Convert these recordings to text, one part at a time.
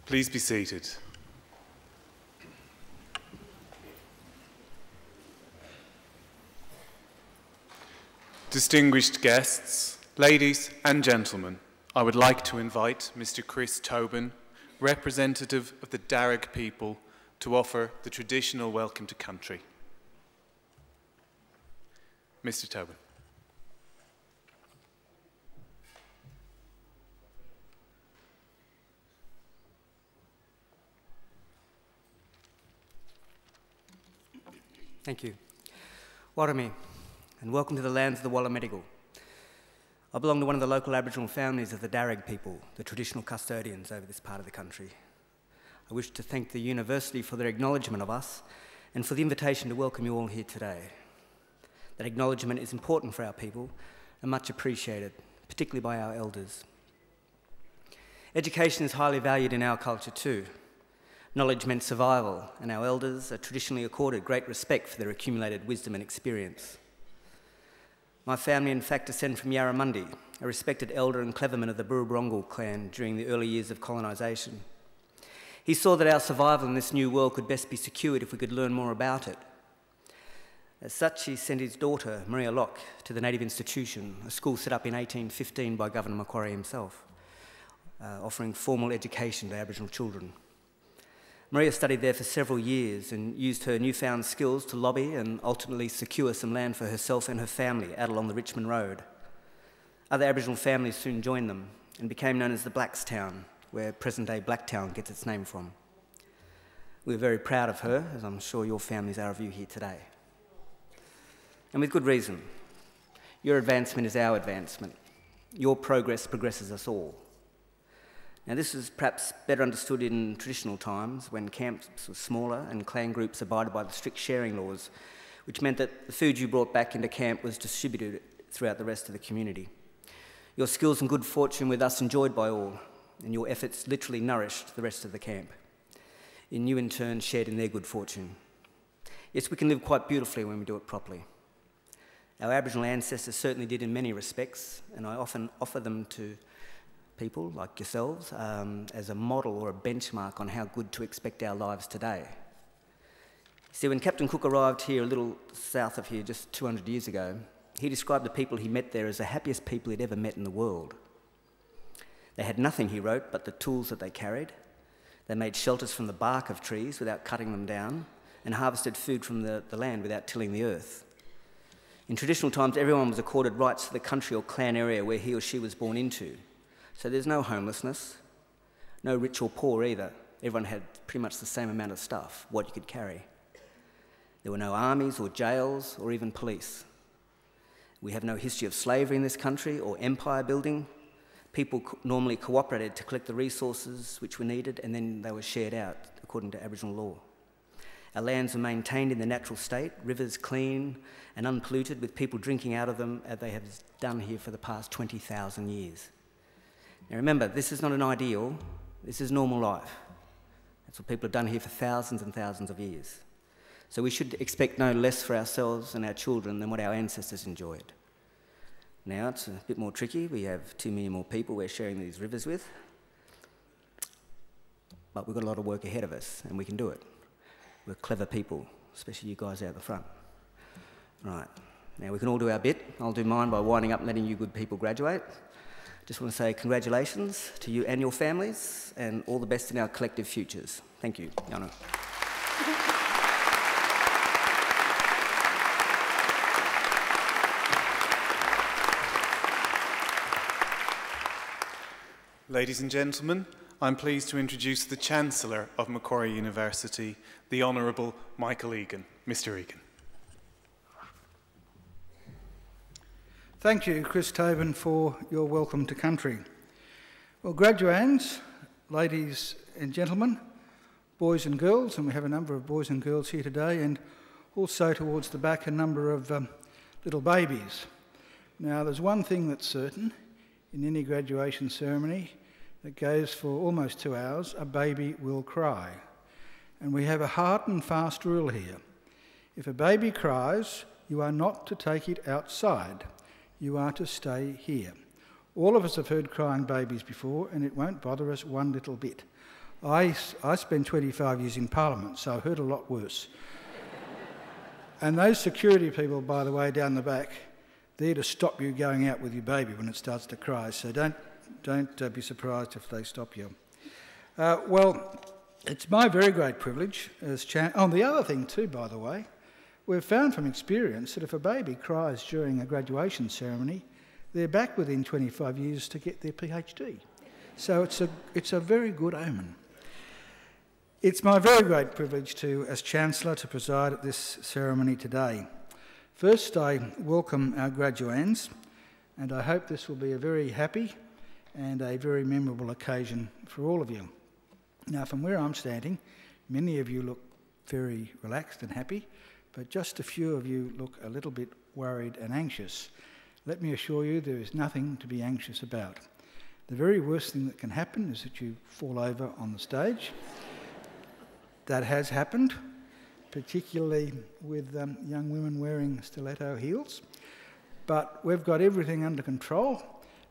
Please be seated. Distinguished guests, ladies and gentlemen, I would like to invite Mr. Chris Tobin, representative of the Darug people, to offer the traditional welcome to country. Mr. Tobin. Thank you. Warami, and welcome to the lands of the Wallamedigal. I belong to one of the local Aboriginal families of the Darug people, the traditional custodians over this part of the country. I wish to thank the university for their acknowledgement of us and for the invitation to welcome you all here today. That acknowledgement is important for our people and much appreciated, particularly by our elders. Education is highly valued in our culture too. Knowledge meant survival, and our elders are traditionally accorded great respect for their accumulated wisdom and experience. My family, in fact, descend from Yarramundi, a respected elder and cleverman of the Burrabrongal clan during the early years of colonisation. He saw that our survival in this new world could best be secured if we could learn more about it. As such, he sent his daughter, Maria Locke, to the Native Institution, a school set up in 1815 by Governor Macquarie himself, offering formal education to Aboriginal children. Maria studied there for several years and used her newfound skills to lobby and ultimately secure some land for herself and her family out along the Richmond Road. Other Aboriginal families soon joined them and became known as the Blackstown, where present-day Blacktown gets its name from. We're very proud of her, as I'm sure your families are of you here today. And with good reason. Your advancement is our advancement. Your progress progresses us all. Now, this is perhaps better understood in traditional times when camps were smaller and clan groups abided by the strict sharing laws, which meant that the food you brought back into camp was distributed throughout the rest of the community. Your skills and good fortune were thus enjoyed by all, and your efforts literally nourished the rest of the camp. And you, in turn, shared in their good fortune. Yes, we can live quite beautifully when we do it properly. Our Aboriginal ancestors certainly did in many respects, and I often offer them to people like yourselves as a model or a benchmark on how good to expect our lives today. See, when Captain Cook arrived here a little south of here just 200 years ago, he described the people he met there as the happiest people he'd ever met in the world. They had nothing, he wrote, but the tools that they carried. They made shelters from the bark of trees without cutting them down and harvested food from the land without tilling the earth. In traditional times, everyone was accorded rights to the country or clan area where he or she was born into. So there's no homelessness, no rich or poor either. Everyone had pretty much the same amount of stuff, what you could carry. There were no armies or jails or even police. We have no history of slavery in this country or empire building. People normally cooperated to collect the resources which were needed, and then they were shared out according to Aboriginal law. Our lands were maintained in their natural state, rivers clean and unpolluted, with people drinking out of them as they have done here for the past 20,000 years. Now remember, this is not an ideal, this is normal life. That's what people have done here for thousands and thousands of years. So we should expect no less for ourselves and our children than what our ancestors enjoyed. Now it's a bit more tricky. We have too many more people we're sharing these rivers with. But we've got a lot of work ahead of us, and we can do it. We're clever people, especially you guys out the front. Right, now we can all do our bit. I'll do mine by winding up and letting you good people graduate. Just want to say congratulations to you and your families, and all the best in our collective futures. Thank you, Yano. Ladies and gentlemen, I'm pleased to introduce the Chancellor of Macquarie University, the Honourable Michael Egan. Mr. Egan. Thank you, Chris Tobin, for your welcome to country. Well, graduands, ladies and gentlemen, boys and girls, and we have a number of boys and girls here today, and also towards the back a number of little babies. Now, there's one thing that's certain in any graduation ceremony that goes for almost 2 hours: a baby will cry. And we have a hard and fast rule here. If a baby cries, you are not to take it outside. You are to stay here. All of us have heard crying babies before, and it won't bother us one little bit. I spent 25 years in Parliament, so I've heard a lot worse. And those security people, by the way, down the back, they're to stop you going out with your baby when it starts to cry, so don't be surprised if they stop you. Well, it's my very great privilege as Oh, the other thing too, by the way, we've found from experience that if a baby cries during a graduation ceremony, they're back within 25 years to get their PhD. So it's a very good omen. It's my very great privilege as Chancellor to preside at this ceremony today. First, I welcome our graduands, and I hope this will be a very happy and a very memorable occasion for all of you. Now, from where I'm standing, many of you look very relaxed and happy, but just a few of you look a little bit worried and anxious. Let me assure you there is nothing to be anxious about. The very worst thing that can happen is that you fall over on the stage. That has happened, particularly with young women wearing stiletto heels. But we've got everything under control.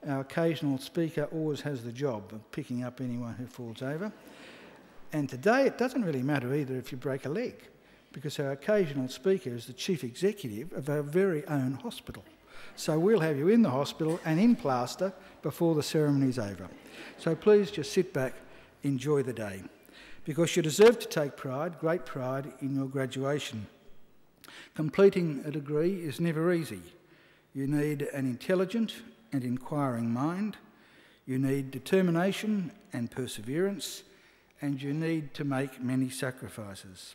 Our occasional speaker always has the job of picking up anyone who falls over. And today it doesn't really matter either if you break a leg, because our occasional speaker is the chief executive of our very own hospital. So we'll have you in the hospital and in plaster before the ceremony's over. So please just sit back, enjoy the day, because you deserve to take pride, great pride, in your graduation. Completing a degree is never easy. You need an intelligent and inquiring mind. You need determination and perseverance, and you need to make many sacrifices.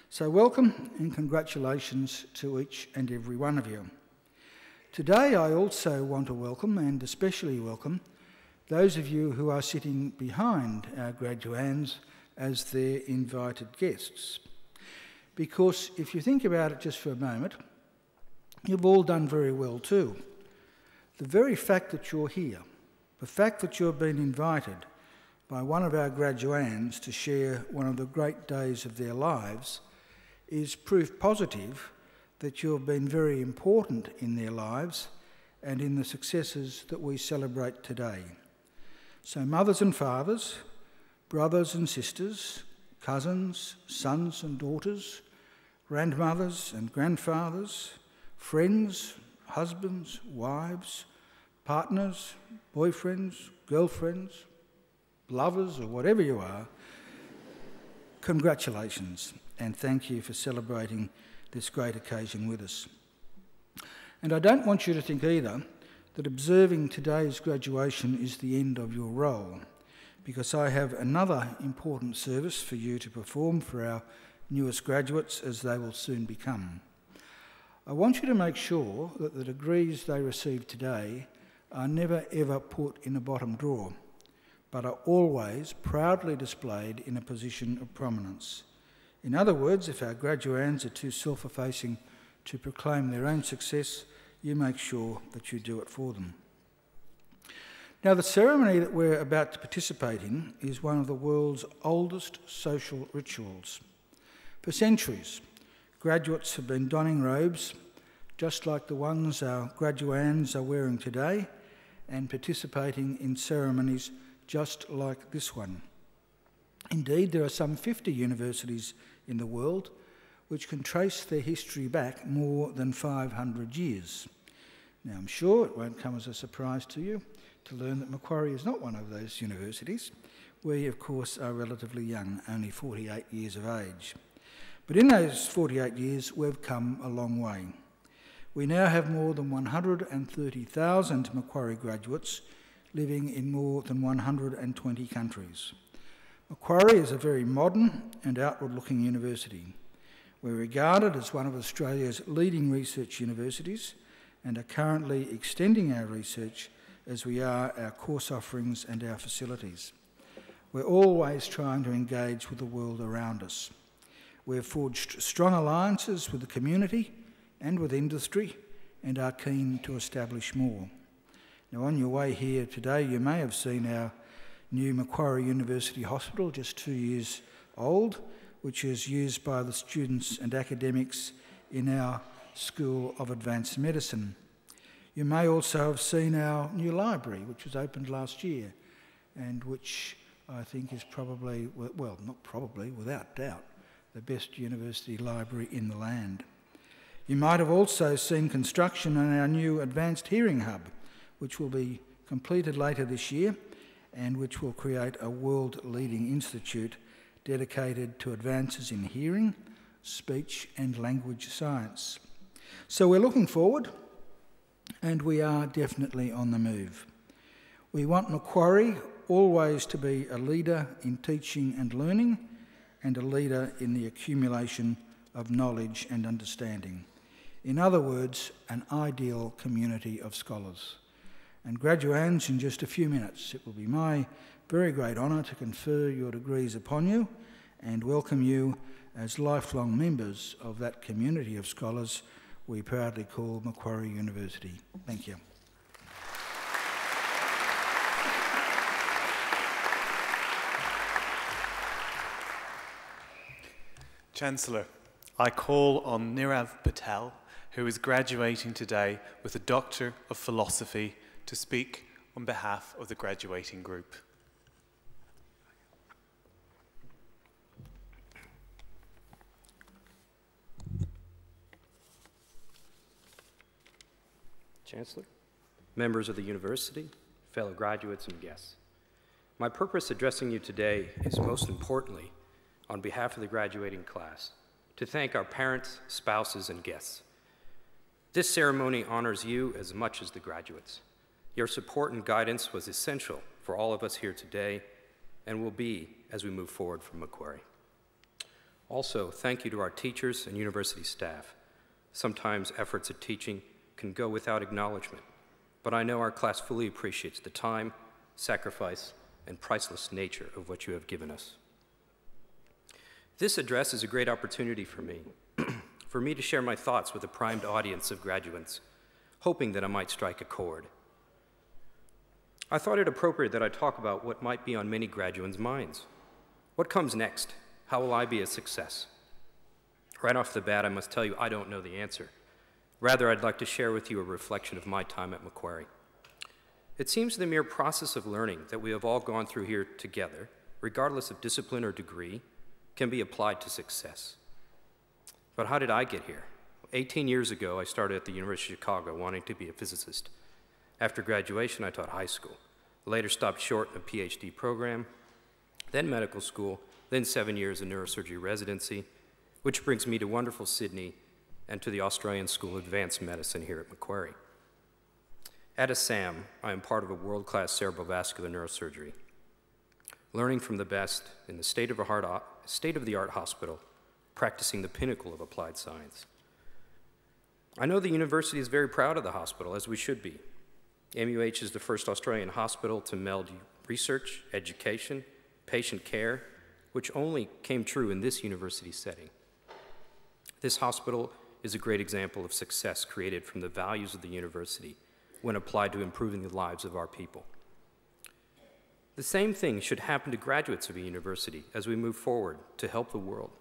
So welcome and congratulations to each and every one of you. Today I also want to welcome, and especially welcome, those of you who are sitting behind our graduands as their invited guests. Because if you think about it just for a moment, you've all done very well too. The very fact that you're here, the fact that you've been invited by one of our graduands to share one of the great days of their lives, is proof positive that you have been very important in their lives and in the successes that we celebrate today. So mothers and fathers, brothers and sisters, cousins, sons and daughters, grandmothers and grandfathers, friends, husbands, wives, partners, boyfriends, girlfriends, lovers, or whatever you are, congratulations and thank you for celebrating this great occasion with us. And I don't want you to think either that observing today's graduation is the end of your role, because I have another important service for you to perform for our newest graduates, as they will soon become. I want you to make sure that the degrees they receive today are never ever put in a bottom drawer, but are always proudly displayed in a position of prominence. In other words, if our graduands are too self-effacing to proclaim their own success, you make sure that you do it for them. Now, the ceremony that we're about to participate in is one of the world's oldest social rituals. For centuries, graduates have been donning robes just like the ones our graduands are wearing today, and participating in ceremonies just like this one. Indeed, there are some 50 universities in the world which can trace their history back more than 500 years. Now, I'm sure it won't come as a surprise to you to learn that Macquarie is not one of those universities. We, of course, are relatively young, only 48 years of age. But in those 48 years, we've come a long way. We now have more than 130,000 Macquarie graduates living in more than 120 countries. Macquarie is a very modern and outward-looking university. We're regarded as one of Australia's leading research universities and are currently extending our research as we are our course offerings and our facilities. We're always trying to engage with the world around us. We've forged strong alliances with the community and with industry and are keen to establish more. Now, on your way here today, you may have seen our new Macquarie University Hospital, just 2 years old, which is used by the students and academics in our School of Advanced Medicine. You may also have seen our new library, which was opened last year and which I think is probably, well, not probably, without doubt, the best university library in the land. You might have also seen construction on our new advanced hearing hub, which will be completed later this year and which will create a world-leading institute dedicated to advances in hearing, speech and language science. So we're looking forward, and we are definitely on the move. We want Macquarie always to be a leader in teaching and learning and a leader in the accumulation of knowledge and understanding. In other words, an ideal community of scholars. And graduands, in just a few minutes, it will be my very great honour to confer your degrees upon you and welcome you as lifelong members of that community of scholars we proudly call Macquarie University. Thank you. Chancellor, I call on Nirav Patel, who is graduating today with a Doctor of Philosophy, to speak on behalf of the graduating group. Chancellor, members of the university, fellow graduates and guests. My purpose addressing you today is most importantly, on behalf of the graduating class, to thank our parents, spouses, and guests. This ceremony honors you as much as the graduates. Your support and guidance was essential for all of us here today and will be as we move forward from Macquarie. Also, thank you to our teachers and university staff. Sometimes efforts at teaching can go without acknowledgement, but I know our class fully appreciates the time, sacrifice, and priceless nature of what you have given us. This address is a great opportunity for me to share my thoughts with a primed audience of graduates, hoping that I might strike a chord. I thought it appropriate that I talk about what might be on many graduates' minds. What comes next? How will I be a success? Right off the bat, I must tell you I don't know the answer. Rather, I'd like to share with you a reflection of my time at Macquarie. It seems the mere process of learning that we have all gone through here together, regardless of discipline or degree, can be applied to success. But how did I get here? 18 years ago, I started at the University of Chicago wanting to be a physicist. After graduation, I taught high school, later stopped short in a PhD program, then medical school, then 7 years in neurosurgery residency, which brings me to wonderful Sydney and to the Australian School of Advanced Medicine here at Macquarie. At ASAM, I am part of a world-class cerebrovascular neurosurgery, learning from the best in the state-of-the-art hospital, practicing the pinnacle of applied science. I know the university is very proud of the hospital, as we should be. MUH is the first Australian hospital to meld research, education, patient care, which only came true in this university setting. This hospital is a great example of success created from the values of the university when applied to improving the lives of our people. The same thing should happen to graduates of a university as we move forward to help the world.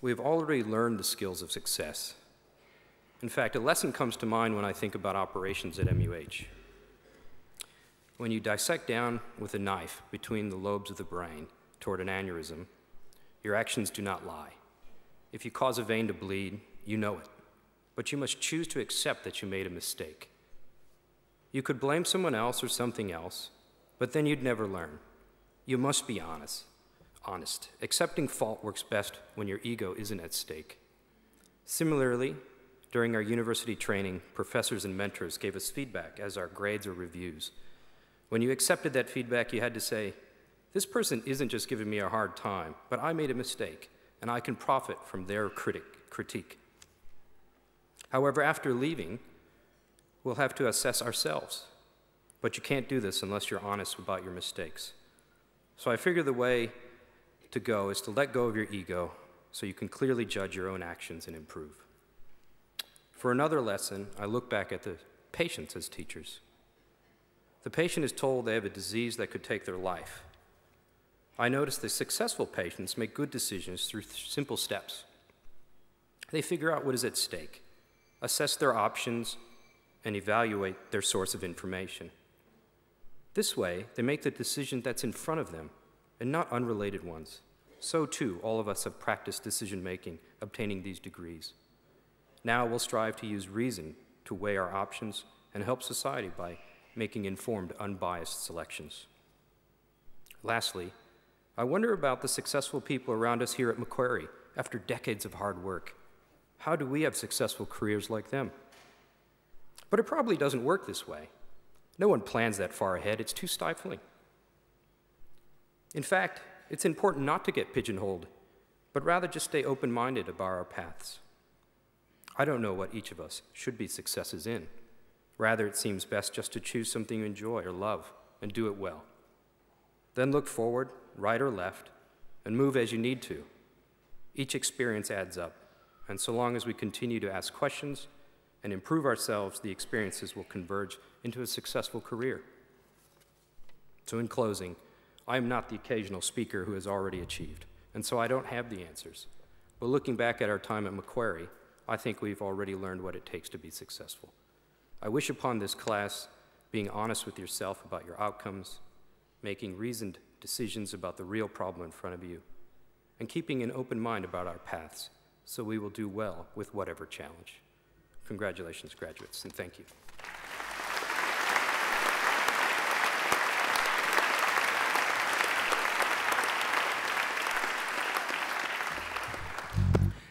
We have already learned the skills of success. In fact, a lesson comes to mind when I think about operations at MUH. When you dissect down with a knife between the lobes of the brain toward an aneurysm, your actions do not lie. If you cause a vein to bleed, you know it, but you must choose to accept that you made a mistake. You could blame someone else or something else, but then you'd never learn. You must be honest. Accepting fault works best when your ego isn't at stake. Similarly, during our university training, professors and mentors gave us feedback as our grades or reviews. When you accepted that feedback, you had to say, this person isn't just giving me a hard time, but I made a mistake, and I can profit from their critique. However, after leaving, we'll have to assess ourselves. But you can't do this unless you're honest about your mistakes. So I figure the way to go is to let go of your ego so you can clearly judge your own actions and improve. For another lesson, I look back at the patients as teachers. The patient is told they have a disease that could take their life. I notice the successful patients make good decisions through simple steps. They figure out what is at stake, assess their options, and evaluate their source of information. This way, they make the decision that's in front of them, and not unrelated ones. So too, all of us have practiced decision-making, obtaining these degrees. Now we'll strive to use reason to weigh our options and help society by making informed, unbiased selections. Lastly, I wonder about the successful people around us here at Macquarie after decades of hard work. How do we have successful careers like them? But it probably doesn't work this way. No one plans that far ahead. It's too stifling. In fact, it's important not to get pigeonholed, but rather just stay open-minded about our paths. I don't know what each of us should be successes in. Rather, it seems best just to choose something you enjoy or love and do it well. Then look forward, right or left, and move as you need to. Each experience adds up, and so long as we continue to ask questions and improve ourselves, the experiences will converge into a successful career. So in closing, I am not the occasional speaker who has already achieved, and so I don't have the answers. But looking back at our time at Macquarie, I think we've already learned what it takes to be successful. I wish upon this class being honest with yourself about your outcomes, making reasoned decisions about the real problem in front of you, and keeping an open mind about our paths so we will do well with whatever challenge. Congratulations, graduates, and thank you.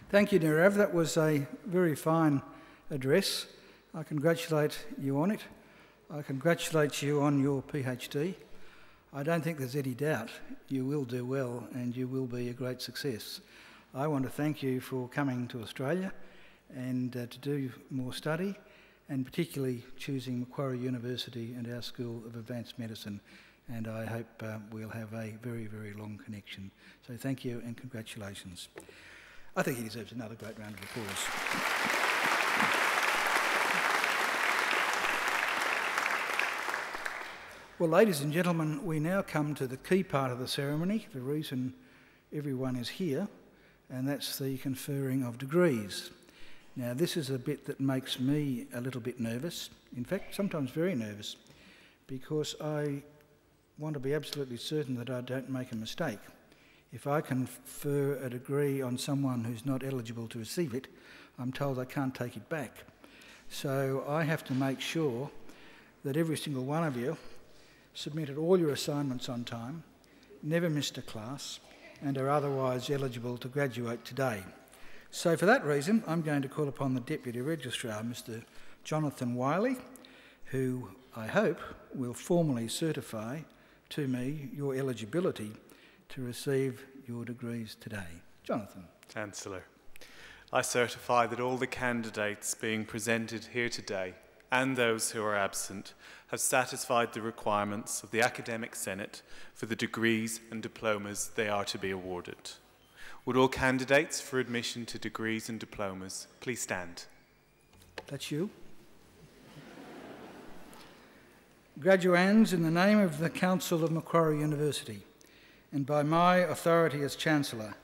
Thank you, Nirav. That was a very fine address. I congratulate you on it. I congratulate you on your PhD. I don't think there's any doubt you will do well and you will be a great success. I want to thank you for coming to Australia and to do more study, and particularly choosing Macquarie University and our School of Advanced Medicine. And I hope we'll have a very, very long connection. So thank you and congratulations. I think he deserves another great round of applause. Well, ladies and gentlemen, we now come to the key part of the ceremony, the reason everyone is here, and that's the conferring of degrees. Now, this is a bit that makes me a little bit nervous, in fact, sometimes very nervous, because I want to be absolutely certain that I don't make a mistake. If I confer a degree on someone who's not eligible to receive it, I'm told I can't take it back. So I have to make sure that every single one of you submitted all your assignments on time, never missed a class, and are otherwise eligible to graduate today. So for that reason, I'm going to call upon the Deputy Registrar, Mr. Jonathan Wiley, who I hope will formally certify to me your eligibility to receive your degrees today. Jonathan. Chancellor, I certify that all the candidates being presented here today and those who are absent have satisfied the requirements of the Academic Senate for the degrees and diplomas they are to be awarded. Would all candidates for admission to degrees and diplomas please stand? That's you. Graduands, in the name of the Council of Macquarie University, and by my authority as Chancellor,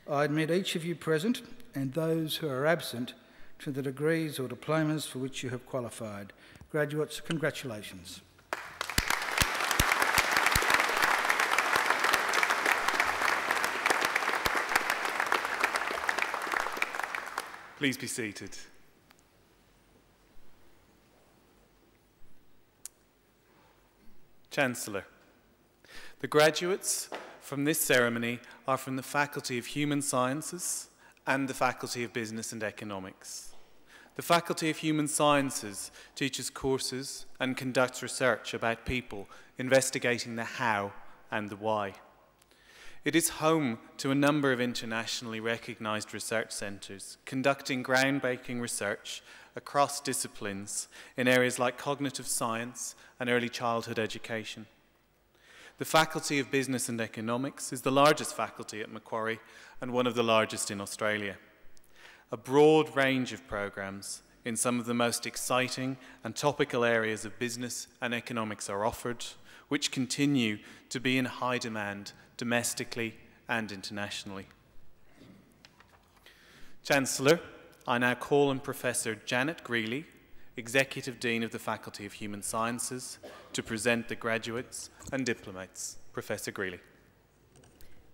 I admit each of you present and those who are absent to the degrees or diplomas for which you have qualified. Graduates, congratulations. Please be seated. Chancellor, the graduates from this ceremony are from the Faculty of Human Sciences and the Faculty of Business and Economics. The Faculty of Human Sciences teaches courses and conducts research about people, investigating the how and the why. It is home to a number of internationally recognised research centres, conducting groundbreaking research across disciplines in areas like cognitive science and early childhood education. The Faculty of Business and Economics is the largest faculty at Macquarie and one of the largest in Australia. A broad range of programmes in some of the most exciting and topical areas of business and economics are offered, which continue to be in high demand domestically and internationally. Chancellor, I now call on Professor Janet Greeley, Executive Dean of the Faculty of Human Sciences, to present the graduates and diplomates. Professor Greeley.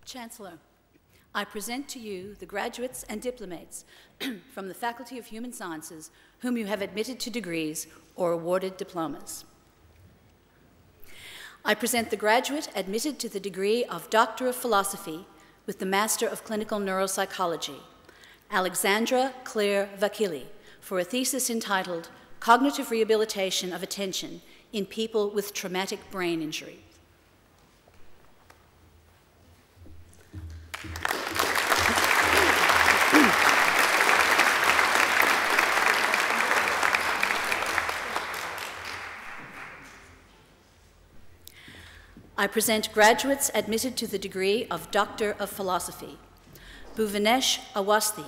Chancellor, I present to you the graduates and diplomates from the Faculty of Human Sciences whom you have admitted to degrees or awarded diplomas. I present the graduate admitted to the degree of Doctor of Philosophy with the Master of Clinical Neuropsychology, Alexandra Claire Vakili, for a thesis entitled Cognitive Rehabilitation of Attention in People with Traumatic Brain Injury. I present graduates admitted to the degree of Doctor of Philosophy, Bhuvanesh Awasthi,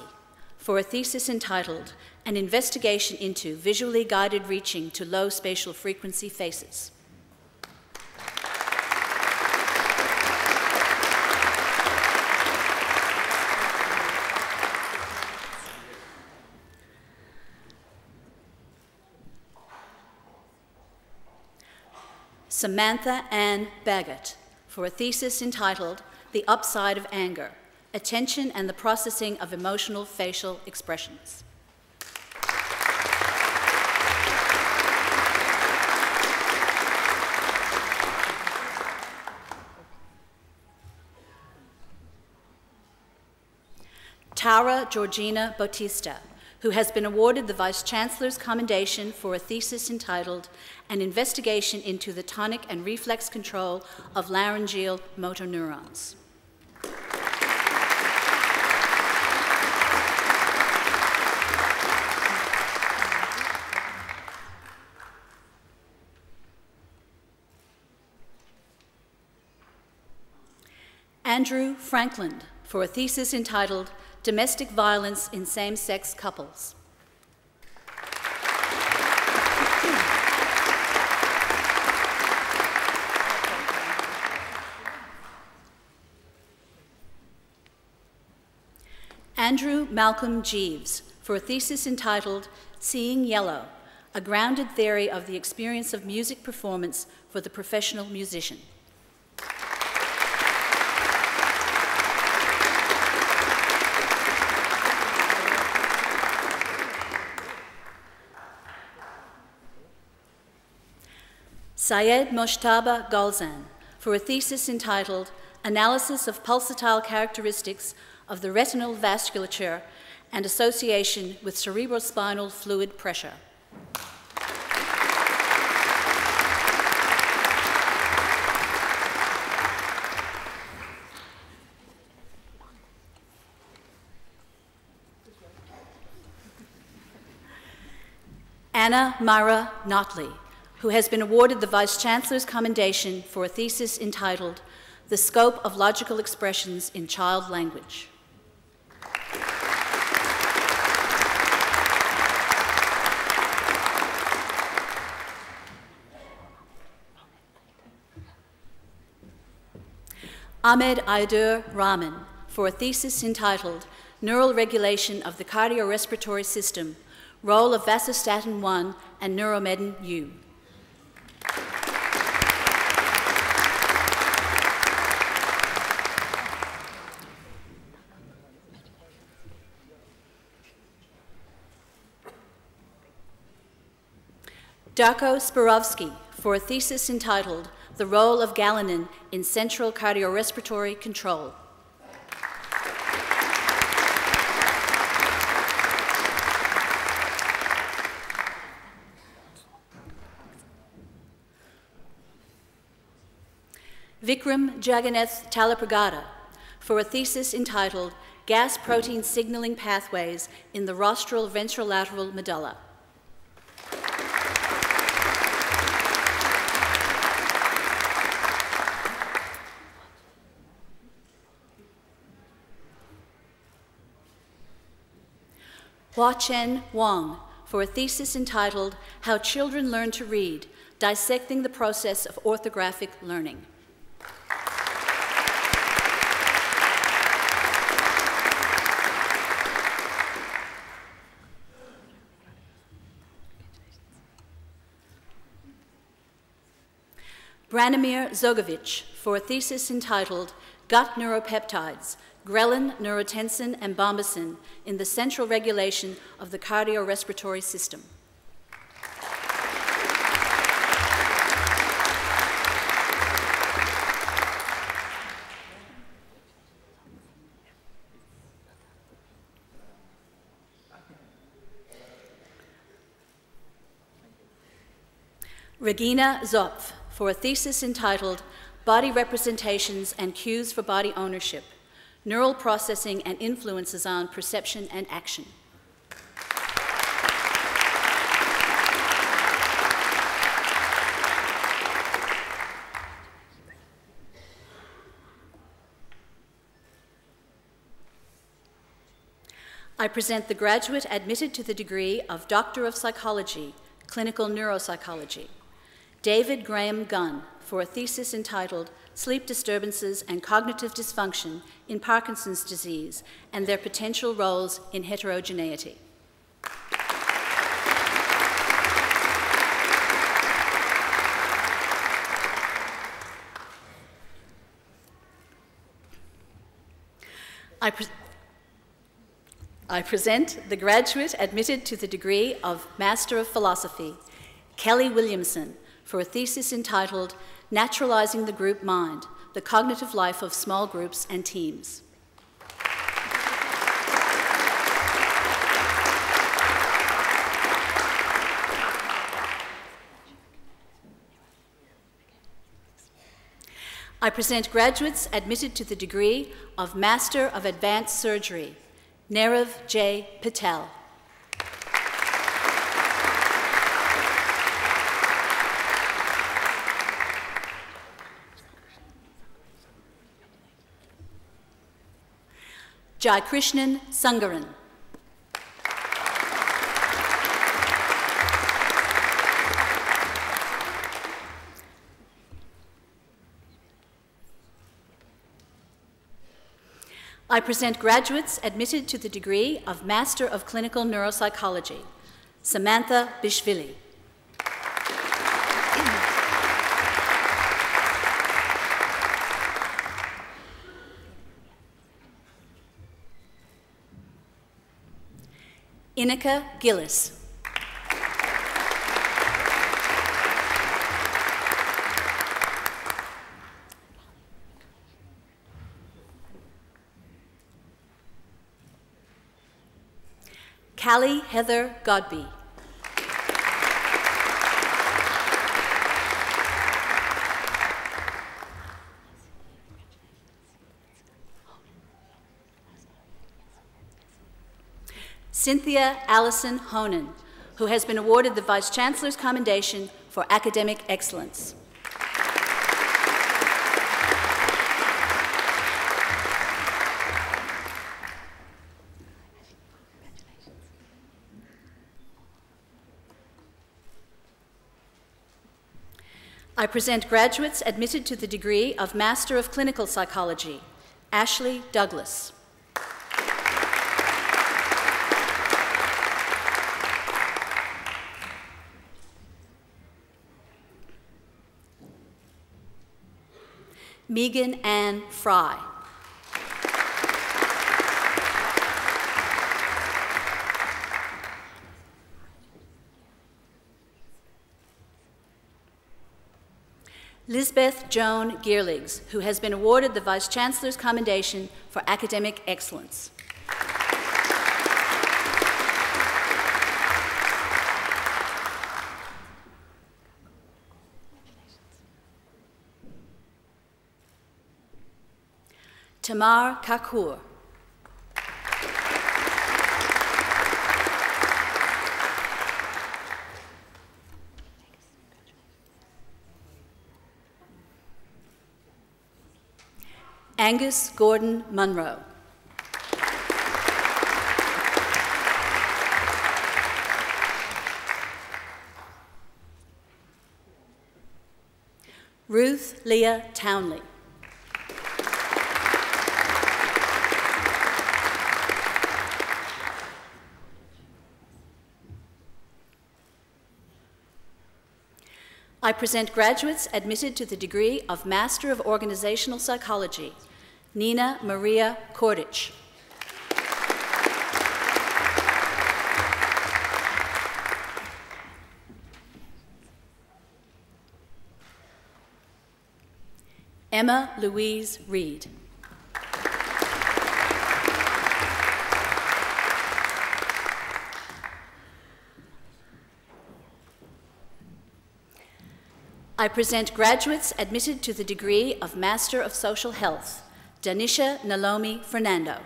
for a thesis entitled An Investigation into Visually Guided Reaching to Low Spatial Frequency Faces. Samantha Ann Baggett, for a thesis entitled The Upside of Anger, Attention and the Processing of Emotional Facial Expressions. Tara Georgina Bautista, who has been awarded the Vice-Chancellor's Commendation for a thesis entitled An Investigation into the Tonic and Reflex Control of Laryngeal Motor Neurons. Andrew Frankland, for a thesis entitled Domestic Violence in Same-Sex Couples. Andrew Malcolm Jeeves, for a thesis entitled Seeing Yellow, a grounded theory of the experience of music performance for the professional musician. Syed Moshtaba Golzan, for a thesis entitled Analysis of Pulsatile Characteristics of the Retinal Vasculature and Association with Cerebrospinal Fluid Pressure. Anna Mara Notley, who has been awarded the Vice-Chancellor's Commendation for a thesis entitled The Scope of Logical Expressions in Child Language. Ahmed Aidur Rahman, for a thesis entitled Neural Regulation of the Cardiorespiratory System, Role of Vasostatin 1 and Neuromedin U. Darko Spirovsky, for a thesis entitled The Role of Galanin in Central Cardiorespiratory Control. Vikram Jagannath Talapragada, for a thesis entitled Gas Protein Signaling Pathways in the Rostral Ventrolateral Medulla. Hua-Chen Wang, for a thesis entitled How Children Learn to Read, Dissecting the Process of Orthographic Learning. Branimir Zogovic for a thesis entitled Gut Neuropeptides, Ghrelin, Neurotensin, and Bombesin in the Central Regulation of the Cardiorespiratory System. Regina Zopf for a thesis entitled Body Representations and Cues for Body Ownership, Neural Processing and Influences on Perception and Action. I present the graduate admitted to the degree of Doctor of Psychology, Clinical Neuropsychology, David Graham Gunn, for a thesis entitled Sleep Disturbances and Cognitive Dysfunction in Parkinson's Disease and Their Potential Roles in Heterogeneity. I present the graduate admitted to the degree of Master of Philosophy, Kelly Williamson, for a thesis entitled Naturalizing the Group Mind, the Cognitive Life of Small Groups and Teams. I present graduates admitted to the degree of Master of Advanced Surgery, Nerav J. Patel. Jaikrishnan Sungaran. I present graduates admitted to the degree of Master of Clinical Neuropsychology, Samantha Bishvili. Inika Gillis. Callie Heather Godby. Cynthia Allison Honan, who has been awarded the Vice Chancellor's Commendation for Academic Excellence. I present graduates admitted to the degree of Master of Clinical Psychology, Ashley Douglas. Megan Ann Fry. Lisbeth Joan Geerligs, who has been awarded the Vice Chancellor's Commendation for Academic Excellence. Tamar Kakour. Angus Gordon Munro. Ruth Leah Townley. I present graduates admitted to the degree of Master of Organizational Psychology, Nina Maria Kordich. Emma Louise Reed. I present graduates admitted to the degree of Master of Social Health, Danisha Nalomi Fernando.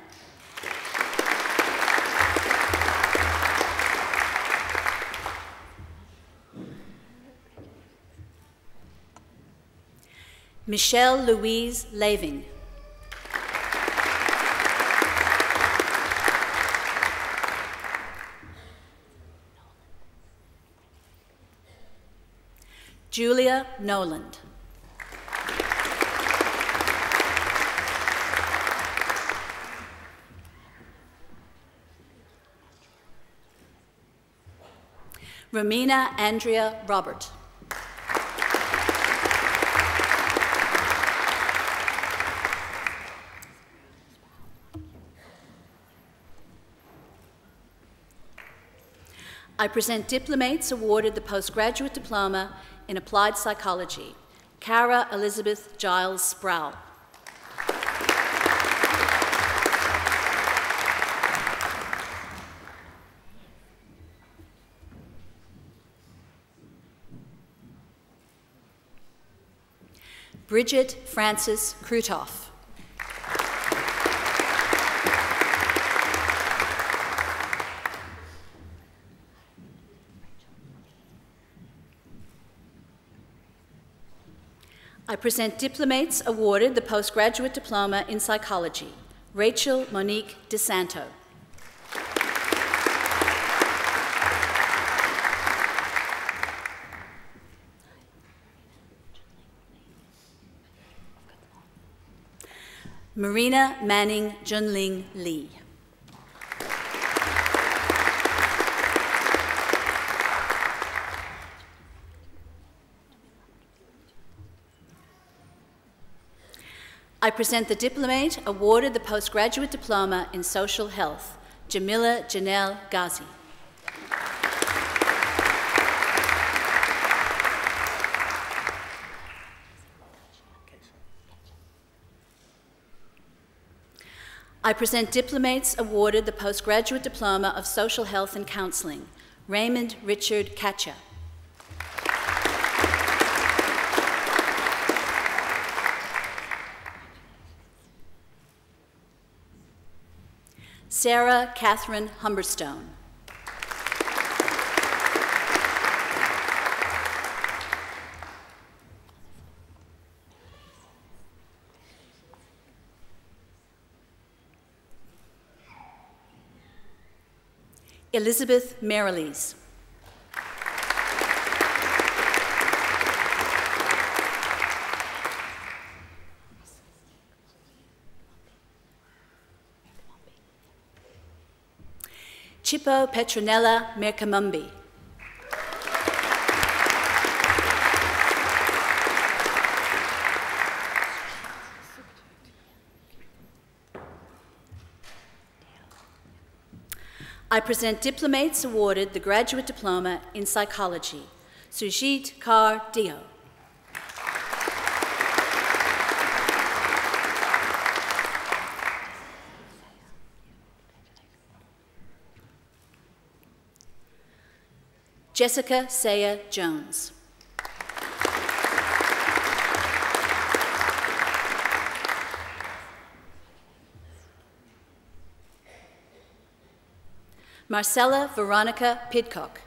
Michelle Louise Laving. Julia Noland. Romina Andrea Robert. I present diplomates awarded the postgraduate diploma in Applied Psychology, Cara Elizabeth Giles Sproul. Bridget Frances Krutoff. I present diplomates awarded the postgraduate diploma in psychology, Rachel Monique DeSanto. Marina Manning Junling Lee. I present the diplomate awarded the postgraduate diploma in social health, Jamila Janelle Ghazi. I present diplomates awarded the postgraduate diploma of social health and counseling, Raymond Richard Katcha. Sarah Catherine Humberstone. Elizabeth Merrilees. Chippo Petronella Merkamumbi. I present diplomates awarded the graduate diploma in psychology, Sujit Kaur Dio. Jessica Saya Jones. Marcella Veronica Pidcock.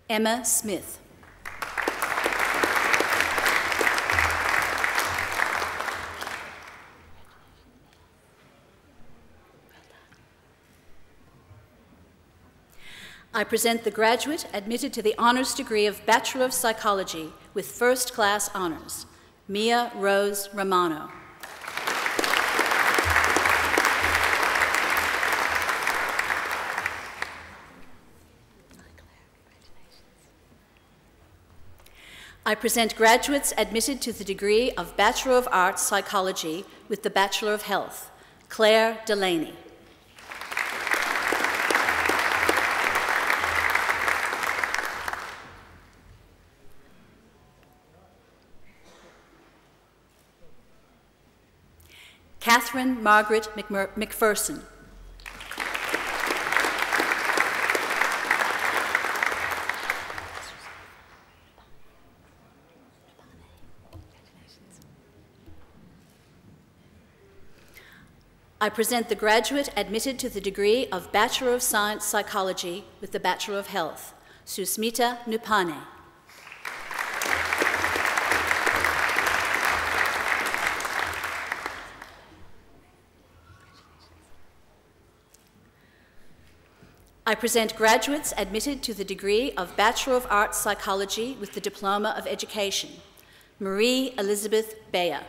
Emma Smith. I present the graduate admitted to the honors degree of Bachelor of Psychology with first-class honors, Mia Rose Romano. I present graduates admitted to the degree of Bachelor of Arts Psychology with the Bachelor of Health, Claire Delaney. Catherine Margaret McPherson. I present the graduate admitted to the degree of Bachelor of Science Psychology with the Bachelor of Health, Susmita Nupane. I present graduates admitted to the degree of Bachelor of Arts Psychology with the Diploma of Education, Marie Elizabeth Beyer.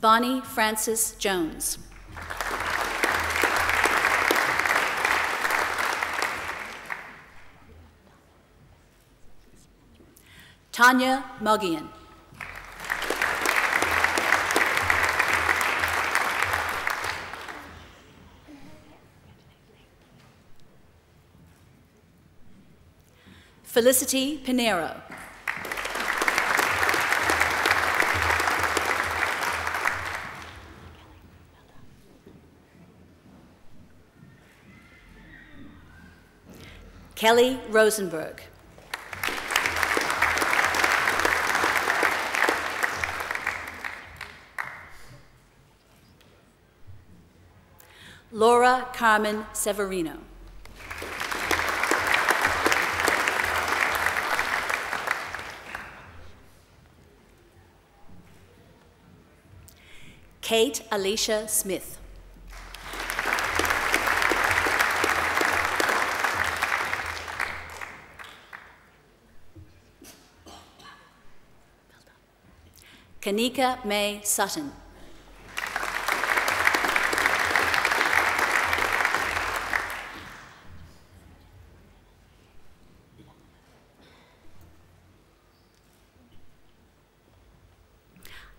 Bonnie Frances Jones. Tanya Mogian. Felicity Pinero. Kelly Rosenberg. Laura Carmen Severino. Kate Alicia Smith. Kanika May Sutton.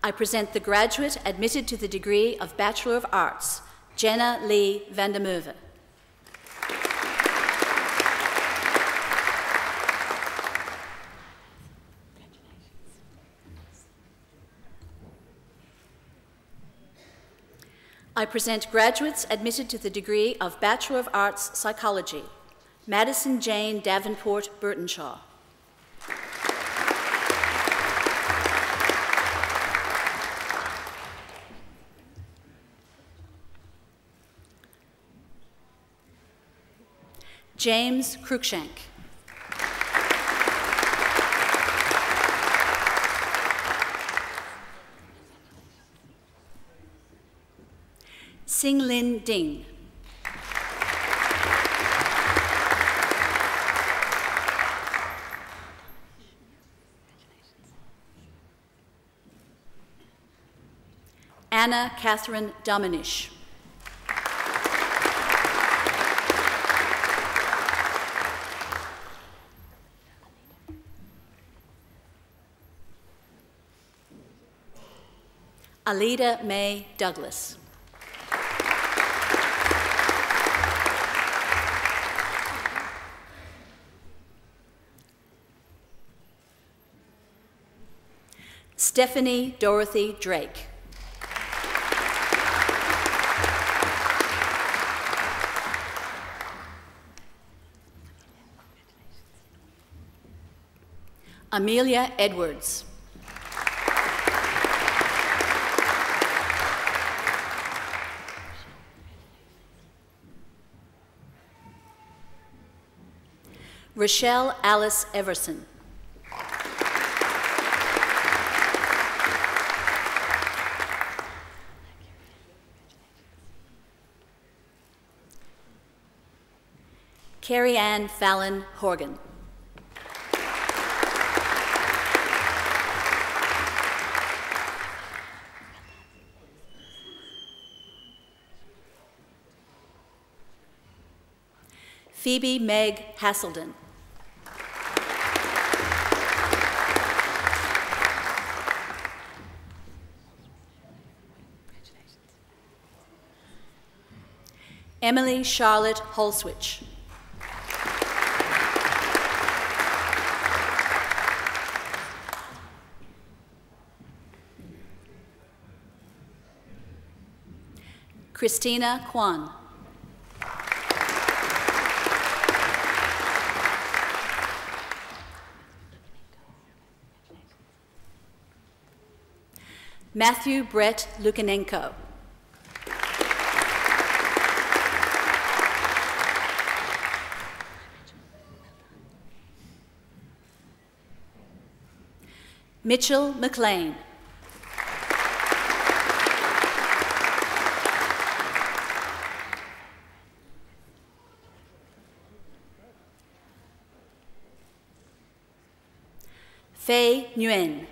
I present the graduate admitted to the degree of Bachelor of Arts, Jenna Lee van der Merwe. I present graduates admitted to the degree of Bachelor of Arts Psychology, Madison Jane Davenport Burtonshaw. James Cruikshank. Sing Lin Ding. Anna Catherine Dominish. Alida May Douglas. Stephanie Dorothy Drake. Amelia Edwards. Rochelle Alice Everson. Carrie Ann Fallon Horgan. Phoebe Meg Hasselden. Emily Charlotte Holswich. Christina Kwan. Matthew Brett Lukanenko. Mitchell McLean. Faye Nguyen.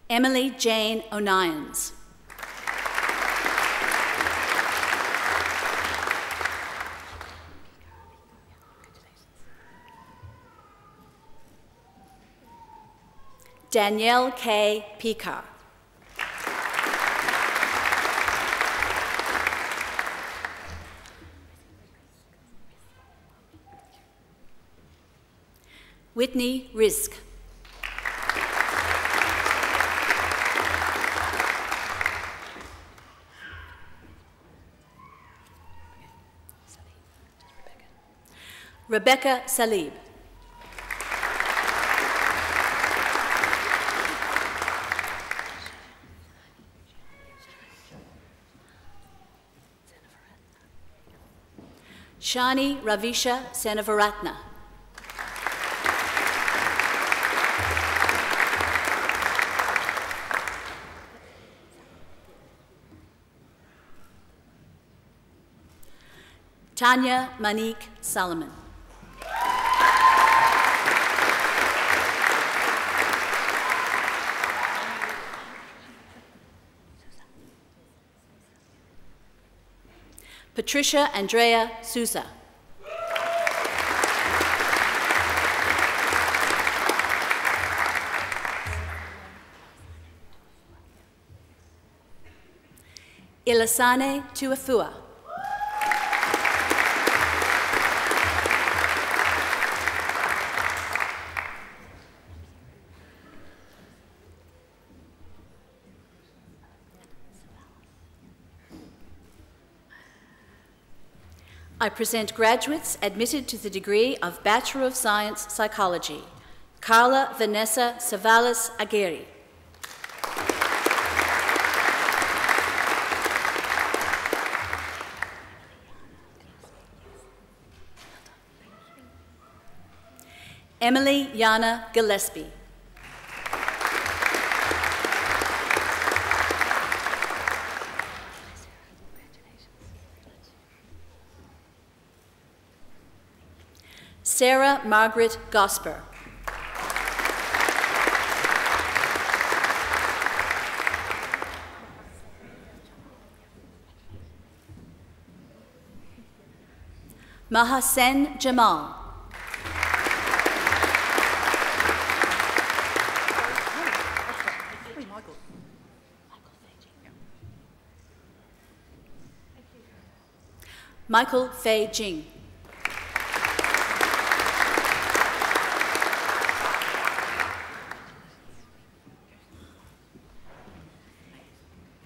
Emily Jane O'Nions. Danielle K. Picard. Whitney Risk. Rebecca Salib. Shani Ravisha Senavaratna. Tanya Monique Solomon. Patricia Andrea Sousa. Ilasane Tuafua. I present graduates admitted to the degree of Bachelor of Science Psychology, Carla Vanessa Savalas Aguirre. Emily Yana Gillespie. Sarah Margaret Gosper. Mahasen Jamal. Michael Fei Jing.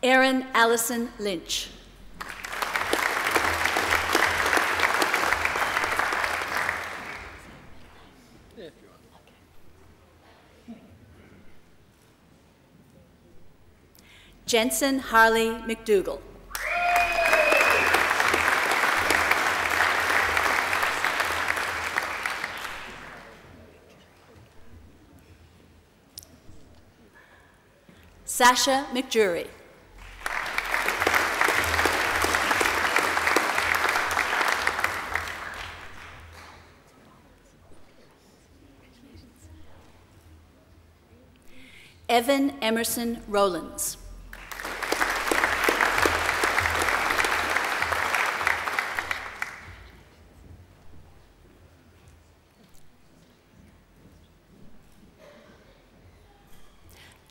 Erin Allison Lynch. Jensen Harley McDougall. Sasha McJury. Evan Emerson Rowlands.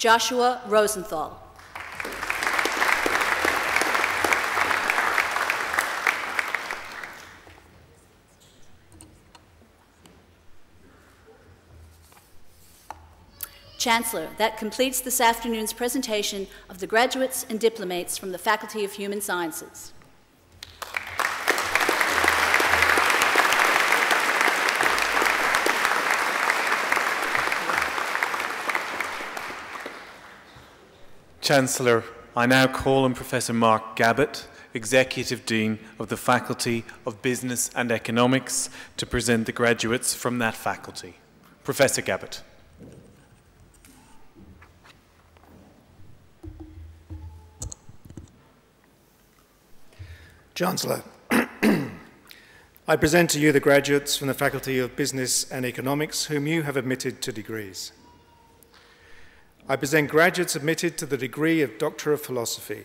Joshua Rosenthal. Chancellor, that completes this afternoon's presentation of the graduates and diplomates from the Faculty of Human Sciences. Chancellor, I now call on Professor Mark Gabbett, Executive Dean of the Faculty of Business and Economics, to present the graduates from that faculty. Professor Gabbett. Chancellor, I present to you the graduates from the Faculty of Business and Economics whom you have admitted to degrees. I present graduates admitted to the degree of Doctor of Philosophy,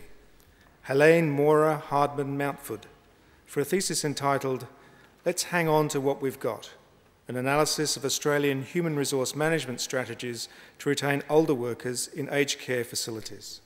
Helene Mora Hardman Mountford, for a thesis entitled, Let's Hang On to What We've Got, an analysis of Australian human resource management strategies to retain older workers in aged care facilities.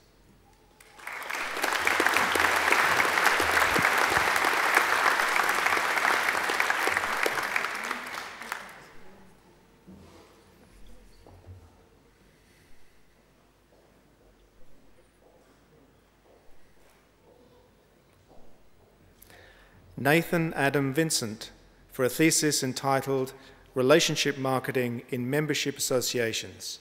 Nathan Adam Vincent for a thesis entitled Relationship Marketing in Membership Associations.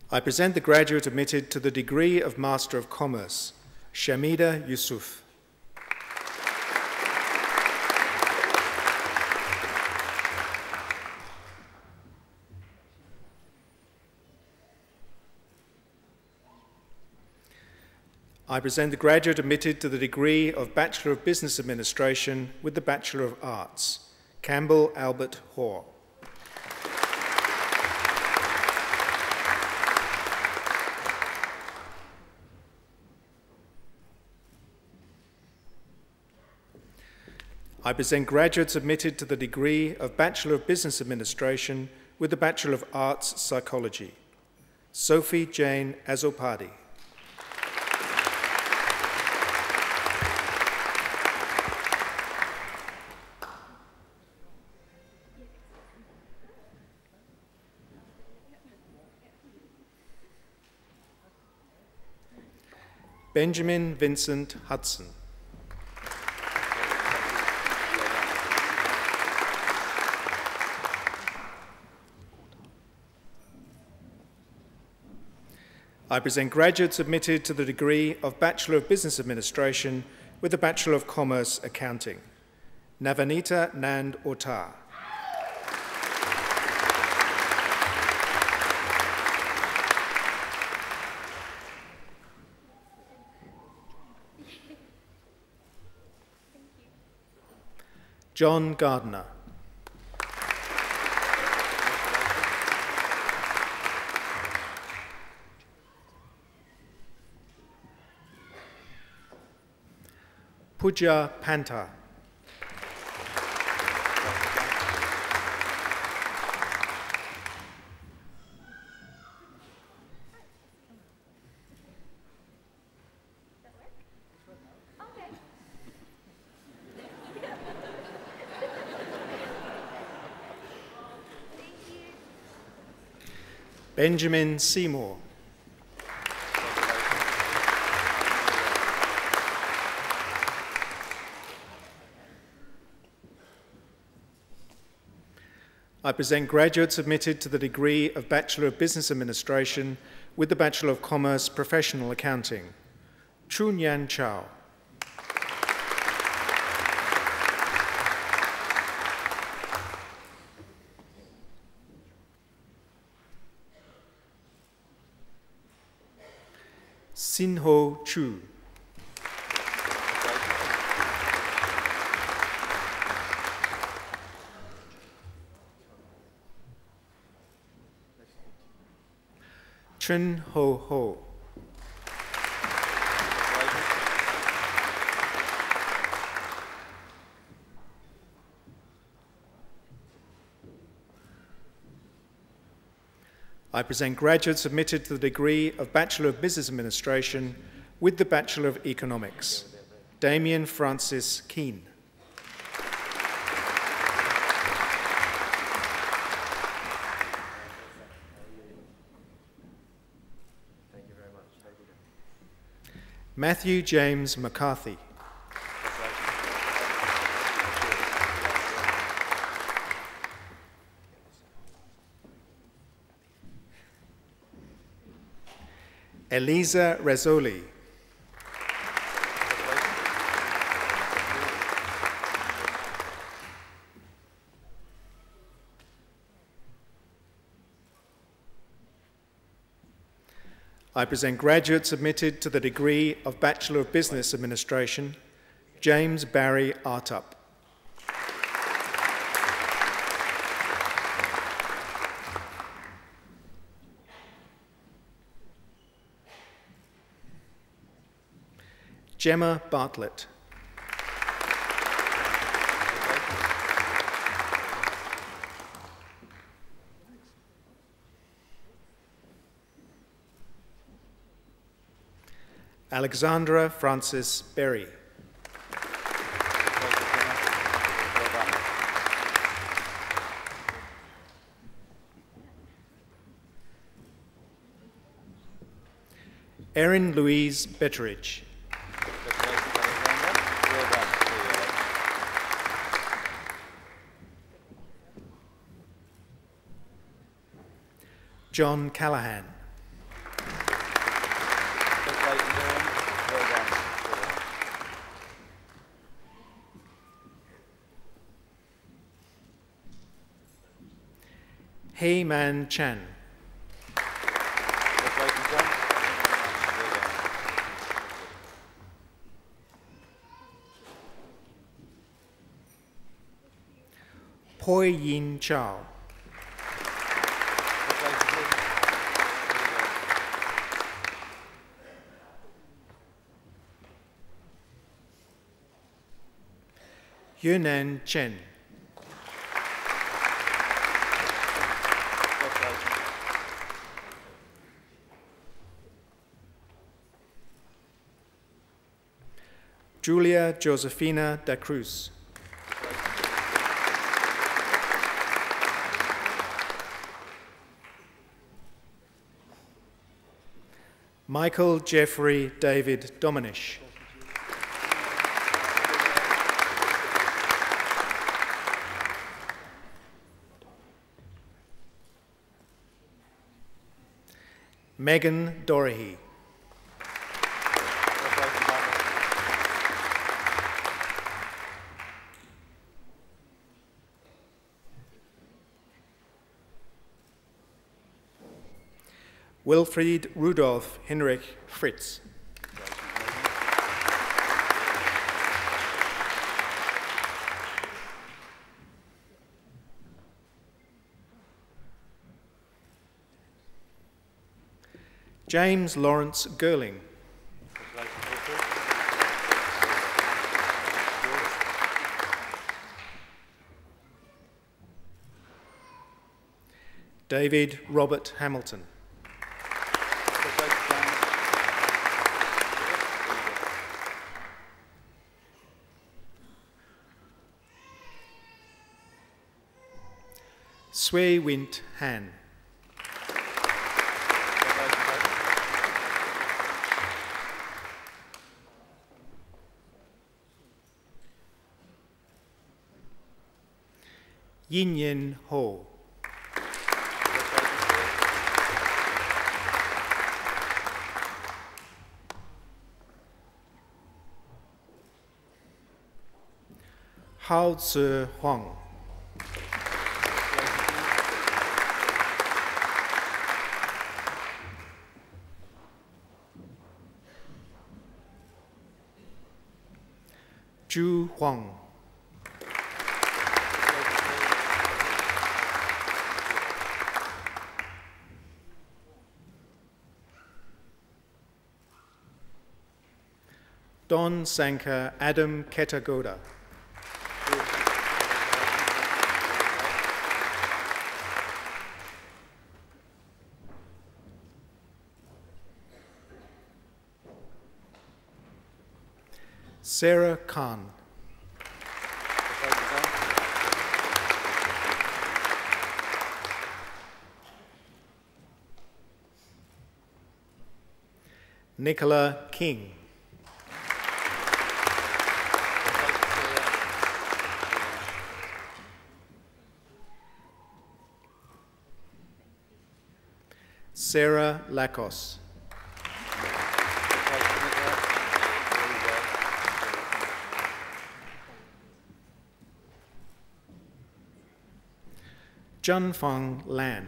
I present the graduate admitted to the degree of Master of Commerce, Shamida Yusuf. I present the graduate admitted to the degree of Bachelor of Business Administration with the Bachelor of Arts, Campbell Albert Hoare. I present graduates admitted to the degree of Bachelor of Business Administration with the Bachelor of Arts, Psychology, Sophie Jane Azopadi. Benjamin Vincent Hudson. I present graduates admitted to the degree of Bachelor of Business Administration with the Bachelor of Commerce Accounting, Navanita Nand Otar. John Gardner. Pooja Panta. Benjamin Seymour. I present graduates admitted to the degree of Bachelor of Business Administration with the Bachelor of Commerce Professional Accounting, Chunyan Chao. Sin Ho Chu. Chen Ho Ho. I present graduates admitted to the degree of Bachelor of Business Administration with the Bachelor of Economics. Damien Francis Keane. Matthew James McCarthy. Eliza Razzoli. I present graduates admitted to the degree of Bachelor of Business Administration, James Barry Artup. Gemma Bartlett. Alexandra Francis Berry. Erin Louise Betteridge. John Callahan. Hey Man Chan. Poi Yin Chow. Yunan Chen. Julia Josefina da Cruz. Michael Jeffrey David Dominish. Megan Dorahy. Wilfried Rudolf Hinrich Fritz. James Lawrence Gerling. David Robert Hamilton. Sway Wint Han. Yin Yin Ho. Hao Tzu Huang. Zhu Huang. Don Sanka Adam Ketagoda. Sarah Khan. Nicola King. Sarah Lakos. Junfeng Lan.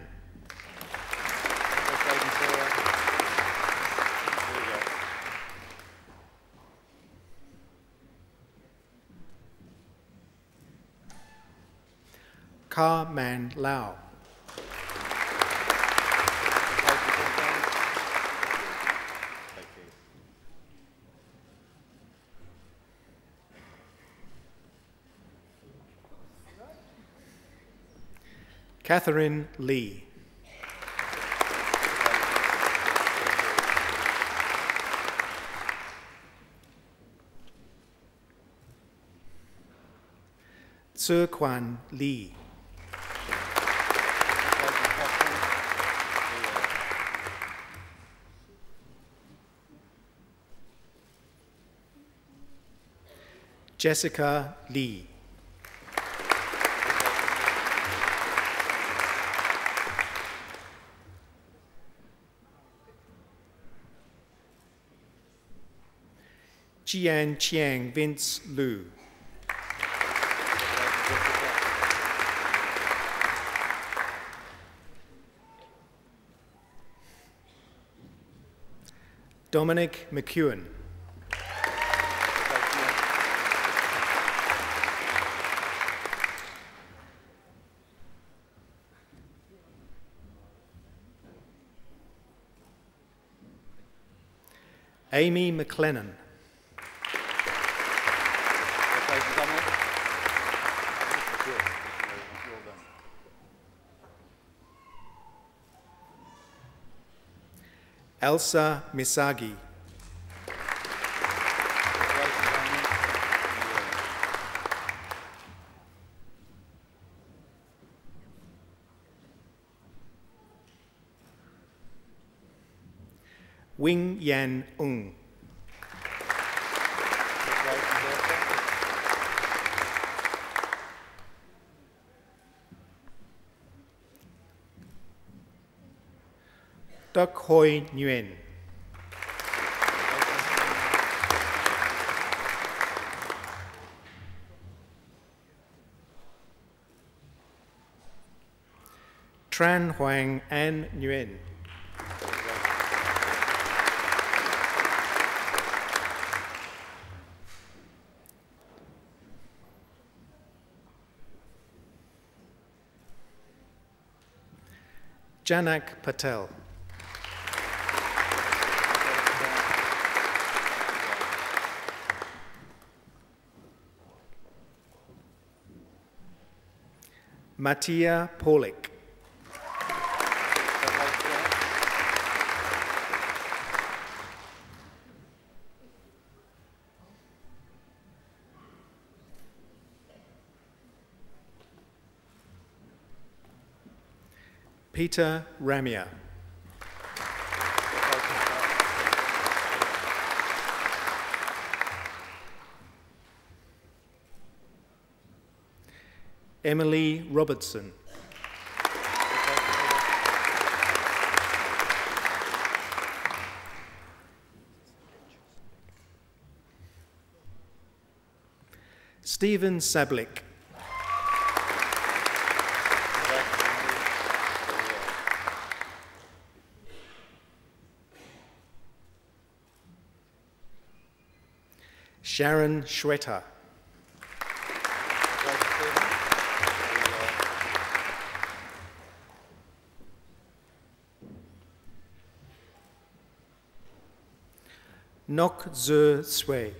Ka Man Lao. Catherine Lee. Tzu Quan Lee. Jessica Lee. Jian Chiang Vince Liu. Dominic McEwen. Amy McLennan. Elsa Misagi. Wing Yan Ung. Duc Hoi Nguyen. Tran Huang An Nguyen. Janak Patel. Mattia Polik. Peter Ramia. Emily Robertson. Stephen Sablik. Sharon Schwetter. Nok Zhe Sui.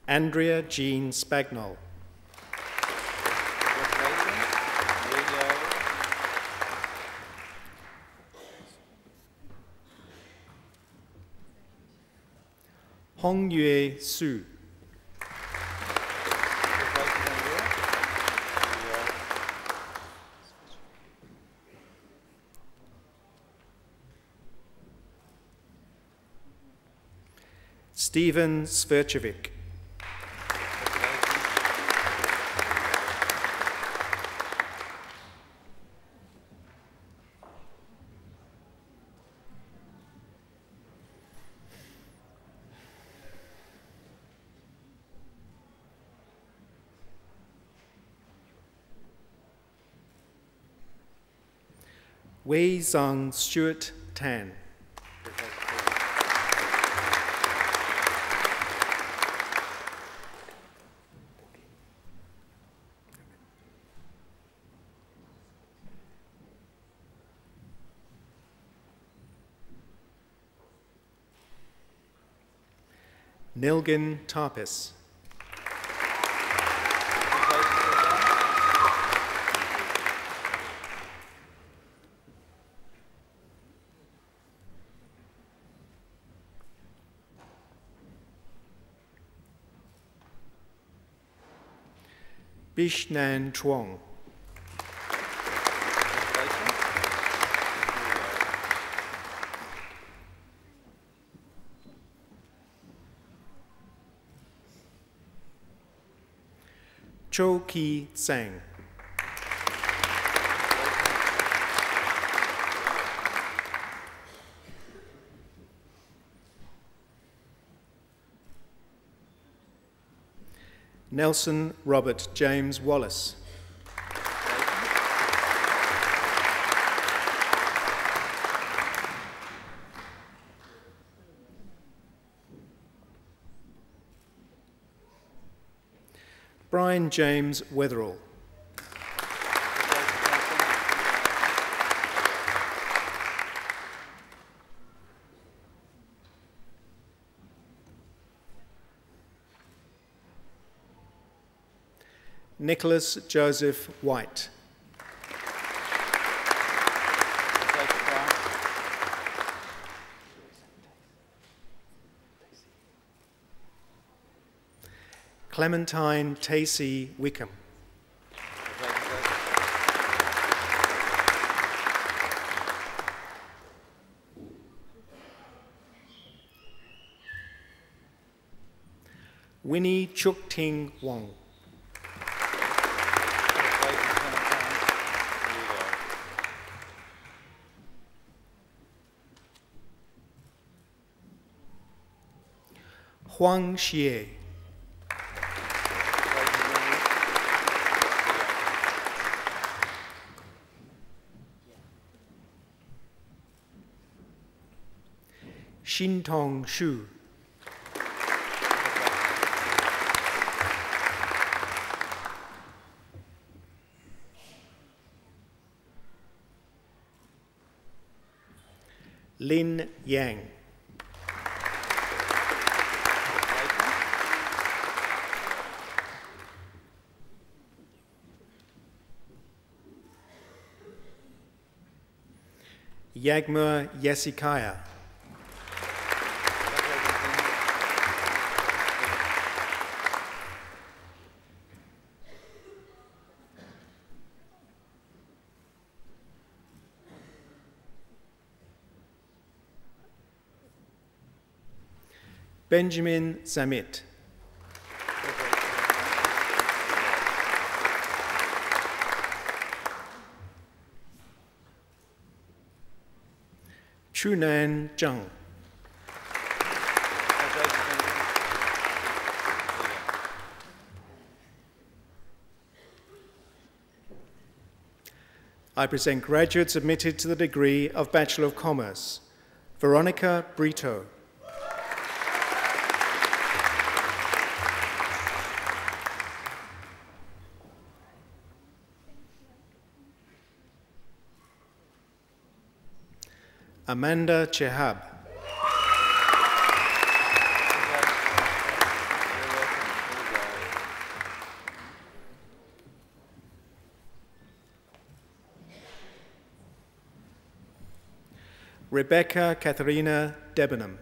Andrea Jean Spagnol. Hong Yue Su. Stephen Svercevic. Wei Zhang Stuart Tan. Nilgin Tarpis. Bishnan Chuang. Cho Ki Tsang. Nelson Robert James Wallace. Brian James Wetherall. Nicholas Joseph White. Clementine Tacey Wickham. Winnie Chuk Ting Wong. Huang Xie. Xintong Xu. Lin Yang. Yagmur Yasikaya. Benjamin Zamit. Chunan Zhang. I present graduates admitted to the degree of Bachelor of Commerce. Veronica Brito. Amanda Chehab. Rebecca Katharina Debenham.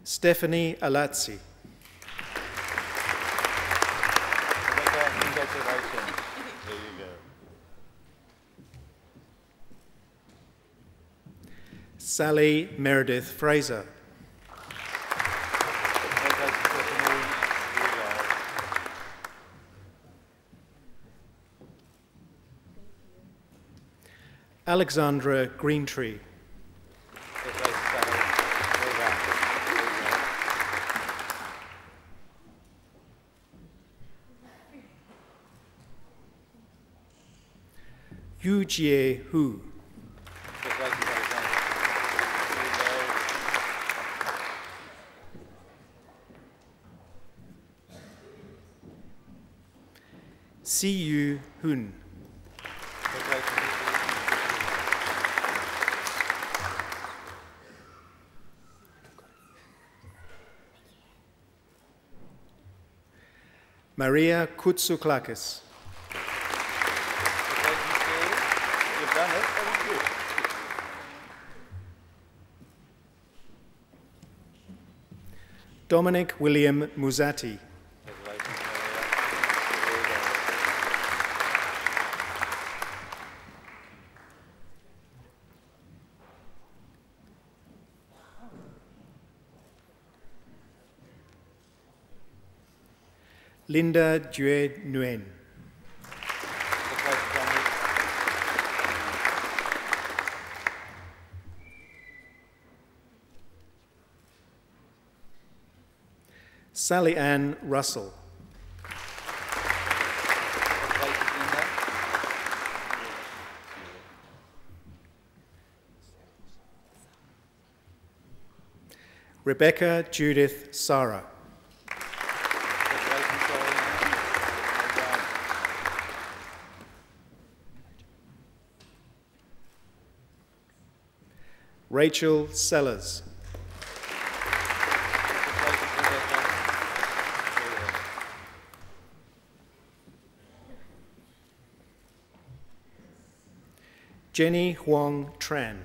Stephanie Alazzi. Sally Meredith Fraser. Alexandra Greentree. Yu Jie Hu. Si Yu Hun. Maria Koutsoulakis. You've done it. Thank you. Dominic William Musati. Linda Due Nguyen. Sally Ann Russell. Rebecca Judith Sarah. Rachel Sellers. Jenny Huang Tran.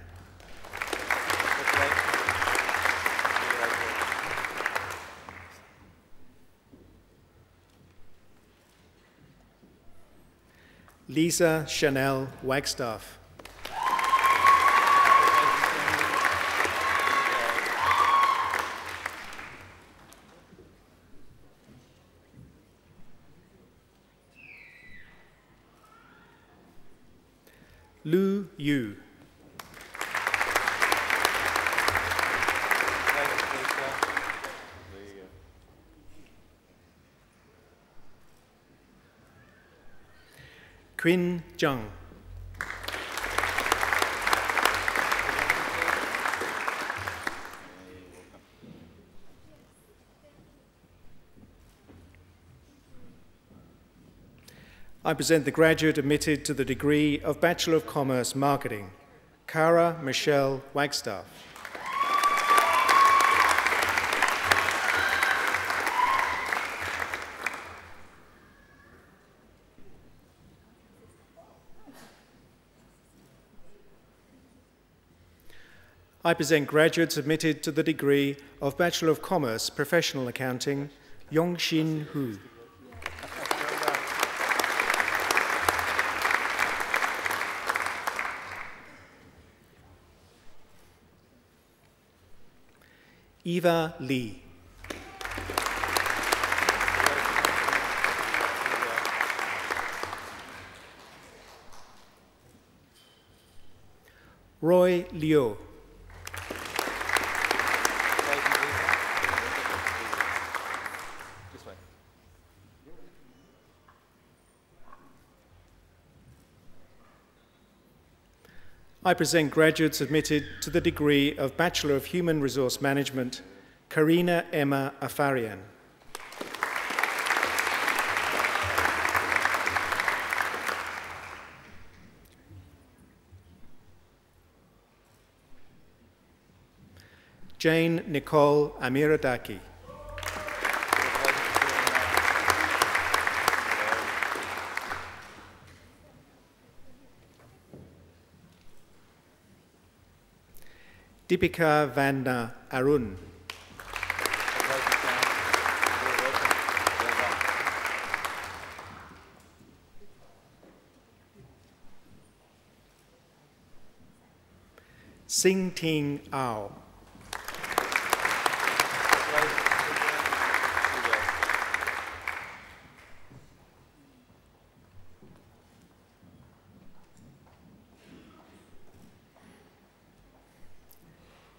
Lisa Chanel Wagstaff. Lu Yu. Quinn Zhang. I present the graduate admitted to the degree of Bachelor of Commerce Marketing, Cara Michelle Wagstaff. I present graduates admitted to the degree of Bachelor of Commerce Professional Accounting, Yongxin Hu. Eva Lee. Roy Liu. This way. I present graduates admitted to the degree of Bachelor of Human Resource Management, Karina Emma Afarian. Jane Nicole Amiradaki. Deepika Vanna Arun. Sing Ting Ao.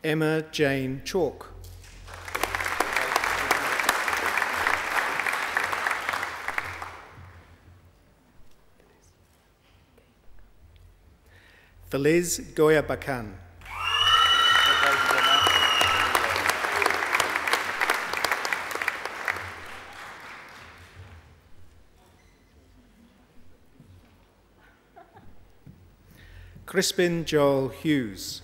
Emma Jane Chalk. Feliz Goya Bakan. Crispin Joel Hughes.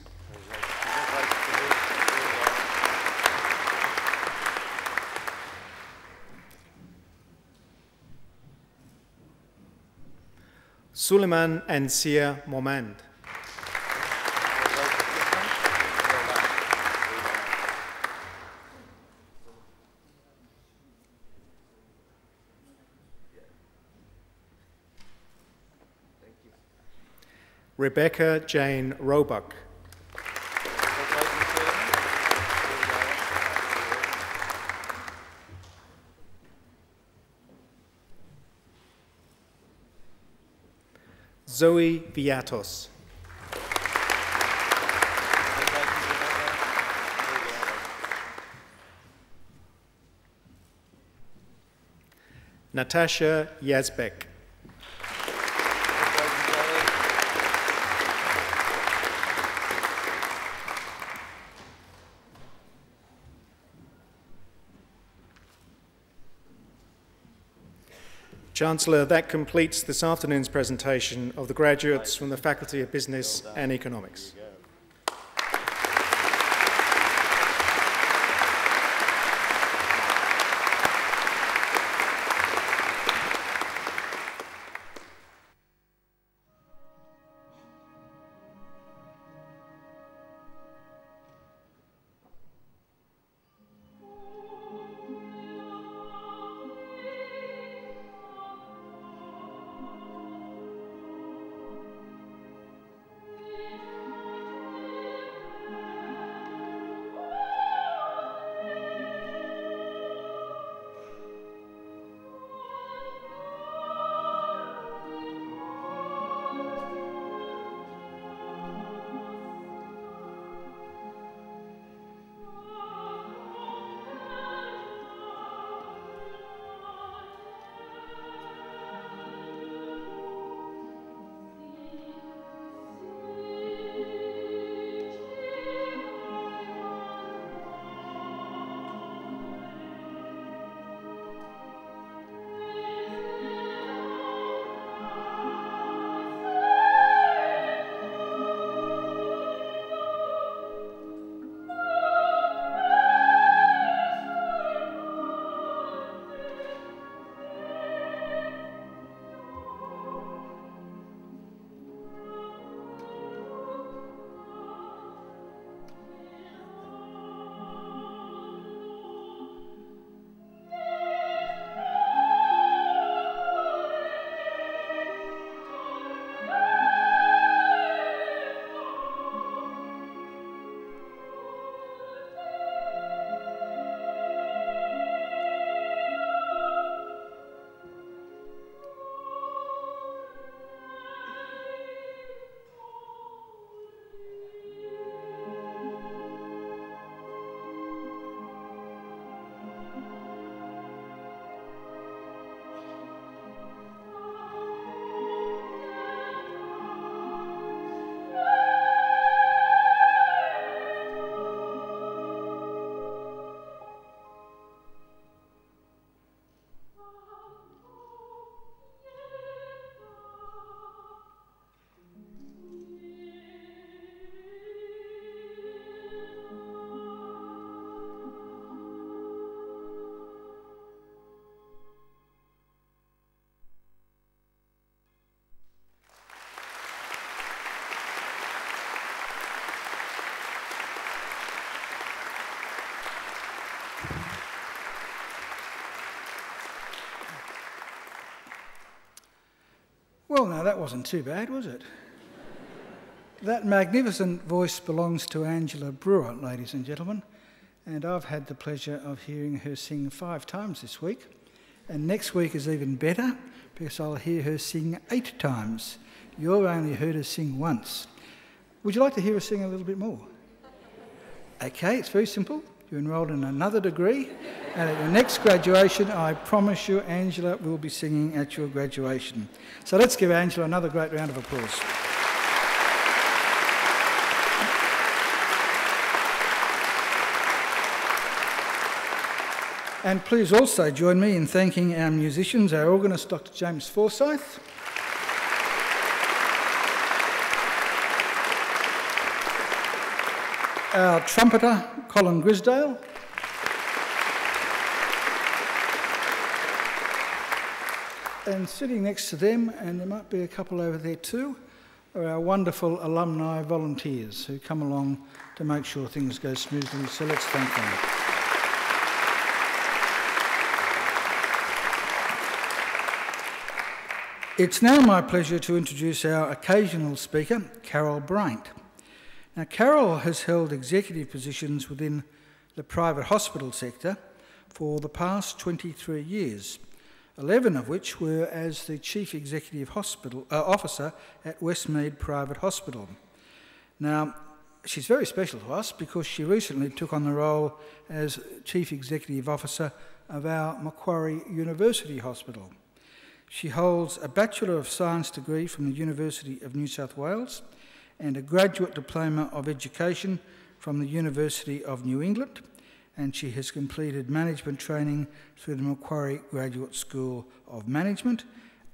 Suleiman Ansia Momand. Rebecca Jane Roebuck. Zoe Viatos. Natasha Yazbek. Chancellor, that completes this afternoon's presentation of the graduates from the Faculty of Business and Economics. Well, no, that wasn't too bad, was it? That magnificent voice belongs to Angela Brewer, ladies and gentlemen, and I've had the pleasure of hearing her sing 5 times this week, and next week is even better because I'll hear her sing 8 times. You've only heard her sing once. Would you like to hear her sing a little bit more? Okay, it's very simple. You're enrolled in another degree, and at your next graduation, I promise you, Angela will be singing at your graduation. So let's give Angela another great round of applause. And please also join me in thanking our musicians, our organist, Dr. James Forsyth, our trumpeter, Colin Grisdale, and sitting next to them, and there might be a couple over there too, are our wonderful alumni volunteers who come along to make sure things go smoothly, so let's thank them. It's now my pleasure to introduce our occasional speaker, Carol Bryant. Now, Carol has held executive positions within the private hospital sector for the past 23 years, 11 of which were as the Chief Executive Officer at Westmead Private Hospital. Now, she's very special to us because she recently took on the role as Chief Executive Officer of our Macquarie University Hospital. She holds a Bachelor of Science degree from the University of New South Wales and a Graduate Diploma of Education from the University of New England, and she has completed management training through the Macquarie Graduate School of Management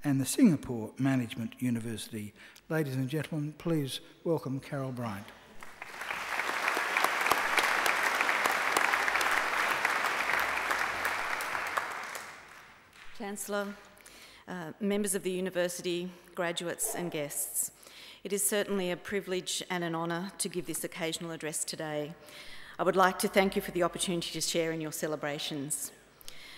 and the Singapore Management University. Ladies and gentlemen, please welcome Carol Bryant. Chancellor, members of the university, graduates and guests. It is certainly a privilege and an honour to give this occasional address today. I would like to thank you for the opportunity to share in your celebrations.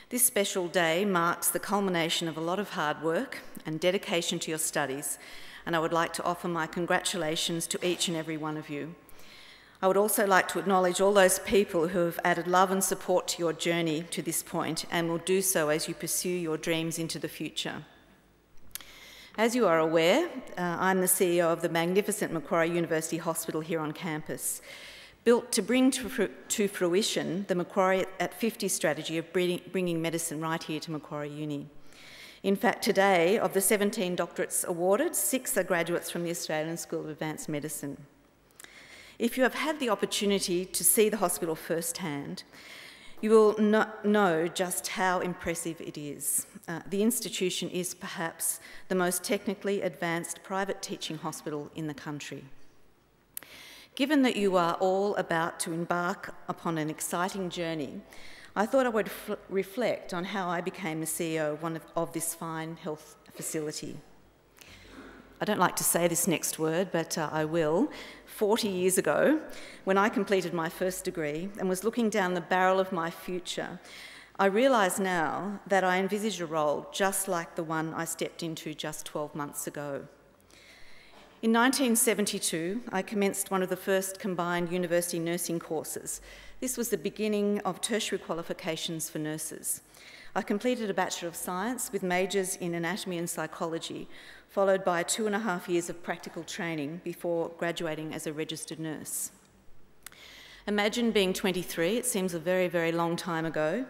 This special day marks the culmination of a lot of hard work and dedication to your studies, and I would like to offer my congratulations to each and every one of you. I would also like to acknowledge all those people who have added love and support to your journey to this point and will do so as you pursue your dreams into the future. As you are aware, I'm the CEO of the magnificent Macquarie University Hospital here on campus, built to bring to fruition the Macquarie at 50 strategy of bringing medicine right here to Macquarie Uni. In fact, today, of the 17 doctorates awarded, 6 are graduates from the Australian School of Advanced Medicine. If you have had the opportunity to see the hospital firsthand, you will know just how impressive it is. The institution is perhaps the most technically advanced private teaching hospital in the country. Given that you are all about to embark upon an exciting journey, I thought I would reflect on how I became the CEO of this fine health facility. I don't like to say this next word, but I will. 40 years ago, when I completed my first degree and was looking down the barrel of my future, I realise now that I envisaged a role just like the one I stepped into just 12 months ago. In 1972, I commenced one of the first combined university nursing courses. This was the beginning of tertiary qualifications for nurses. I completed a Bachelor of Science with majors in anatomy and psychology, followed by 2.5 years of practical training before graduating as a registered nurse. Imagine being 23, it seems a very, very long time ago,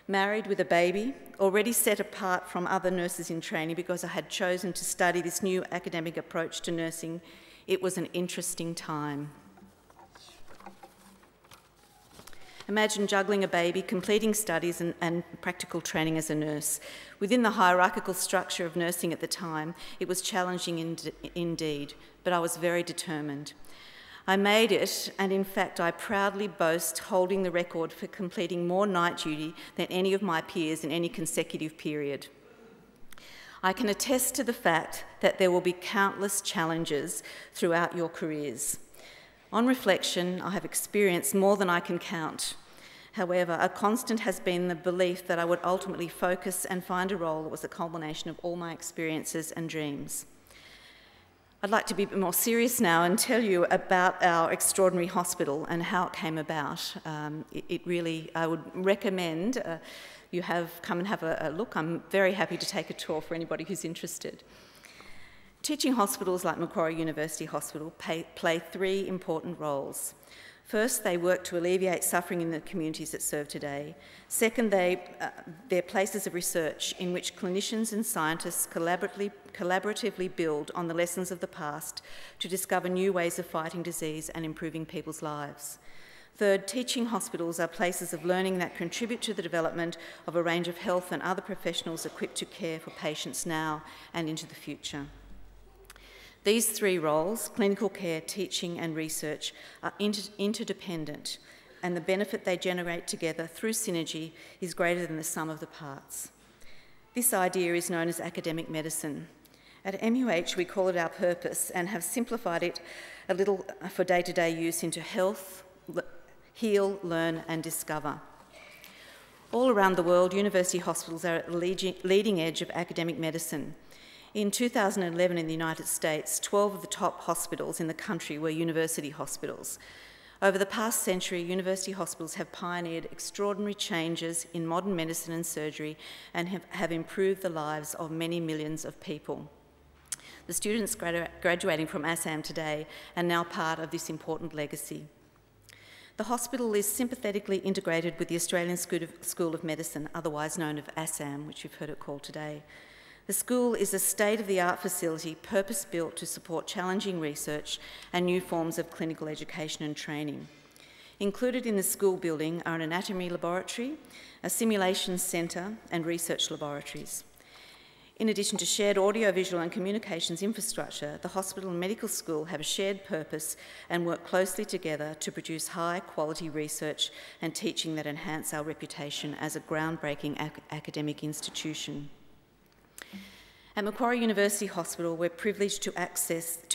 married with a baby, already set apart from other nurses in training because I had chosen to study this new academic approach to nursing. It was an interesting time. Imagine juggling a baby, completing studies and practical training as a nurse. Within the hierarchical structure of nursing at the time, it was challenging indeed, but I was very determined. I made it, and in fact, I proudly boast holding the record for completing more night duty than any of my peers in any consecutive period. I can attest to the fact that there will be countless challenges throughout your careers. On reflection, I have experienced more than I can count. However, a constant has been the belief that I would ultimately focus and find a role that was a culmination of all my experiences and dreams. I'd like to be a bit more serious now and tell you about our extraordinary hospital and how it came about. I would recommend you come and have a look. I'm very happy to take a tour for anybody who's interested. Teaching hospitals like Macquarie University Hospital play three important roles. First, they work to alleviate suffering in the communities that serve today. Second, they're places of research in which clinicians and scientists collaboratively build on the lessons of the past to discover new ways of fighting disease and improving people's lives. Third, teaching hospitals are places of learning that contribute to the development of a range of health and other professionals equipped to care for patients now and into the future. These three roles, clinical care, teaching and research, are interdependent, and the benefit they generate together through synergy is greater than the sum of the parts. This idea is known as academic medicine. At MUH, we call it our purpose and have simplified it a little for day-to-day use into health, heal, learn and discover. All around the world, university hospitals are at the leading edge of academic medicine. In 2011 in the United States, 12 of the top hospitals in the country were university hospitals. Over the past century, university hospitals have pioneered extraordinary changes in modern medicine and surgery and have improved the lives of many millions of people. The students graduating from ASAM today are now part of this important legacy. The hospital is sympathetically integrated with the Australian School of Medicine, otherwise known as ASAM, which you've heard it called today. The school is a state-of-the-art facility purpose-built to support challenging research and new forms of clinical education and training. Included in the school building are an anatomy laboratory, a simulation centre and research laboratories. In addition to shared audiovisual and communications infrastructure, the hospital and medical school have a shared purpose and work closely together to produce high-quality research and teaching that enhance our reputation as a groundbreaking academic institution. At Macquarie University Hospital, we're privileged to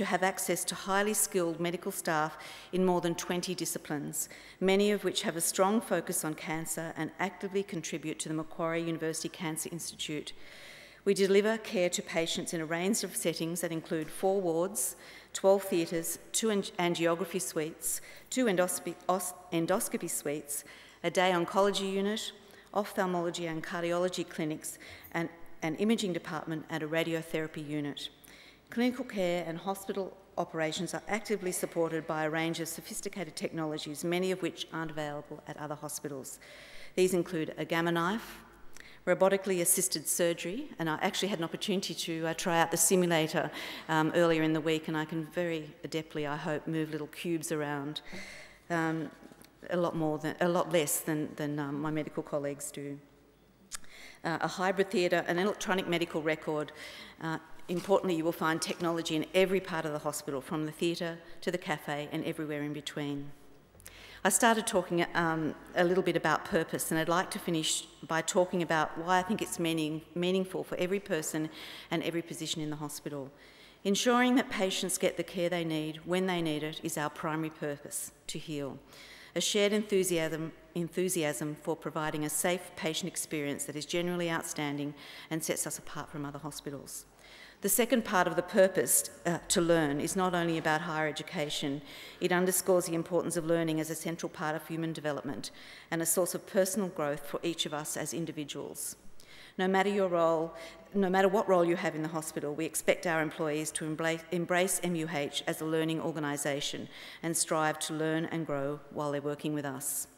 have access to highly skilled medical staff in more than 20 disciplines, many of which have a strong focus on cancer and actively contribute to the Macquarie University Cancer Institute. We deliver care to patients in a range of settings that include 4 wards, 12 theatres, 2 angiography suites, 2 endoscopy suites, a day oncology unit, ophthalmology and cardiology clinics, and an imaging department and a radiotherapy unit. Clinical care and hospital operations are actively supported by a range of sophisticated technologies, many of which aren't available at other hospitals. These include a gamma knife, robotically assisted surgery, and I actually had an opportunity to try out the simulator earlier in the week, and I can very adeptly, I hope, move little cubes around a lot less than my medical colleagues do. A hybrid theatre, an electronic medical record. Importantly, you will find technology in every part of the hospital, from the theatre to the cafe and everywhere in between. I started talking a little bit about purpose, and I'd like to finish by talking about why I think it's meaningful for every person and every position in the hospital. Ensuring that patients get the care they need when they need it is our primary purpose, to heal. A shared enthusiasm for providing a safe patient experience that is generally outstanding and sets us apart from other hospitals. The second part of the purpose, to learn, is not only about higher education. It underscores the importance of learning as a central part of human development and a source of personal growth for each of us as individuals. No matter your role, no matter what role you have in the hospital, we expect our employees to embrace MUH as a learning organisation and strive to learn and grow while they're working with us.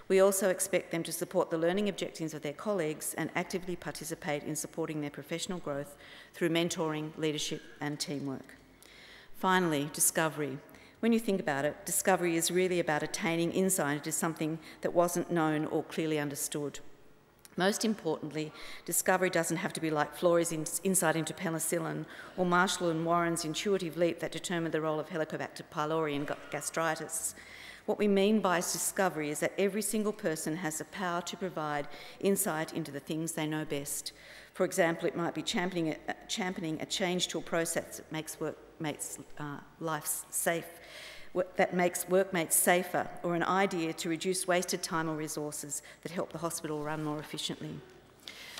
We also expect them to support the learning objectives of their colleagues and actively participate in supporting their professional growth through mentoring, leadership and teamwork. Finally, discovery. When you think about it, discovery is really about attaining insight into something that wasn't known or clearly understood. Most importantly, discovery doesn't have to be like Florey's insight into penicillin or Marshall and Warren's intuitive leap that determined the role of Helicobacter pylori in gastritis. What we mean by discovery is that every single person has the power to provide insight into the things they know best. For example, it might be championing a change to a process that makes life safe, that makes workmates safer, or an idea to reduce wasted time or resources that help the hospital run more efficiently.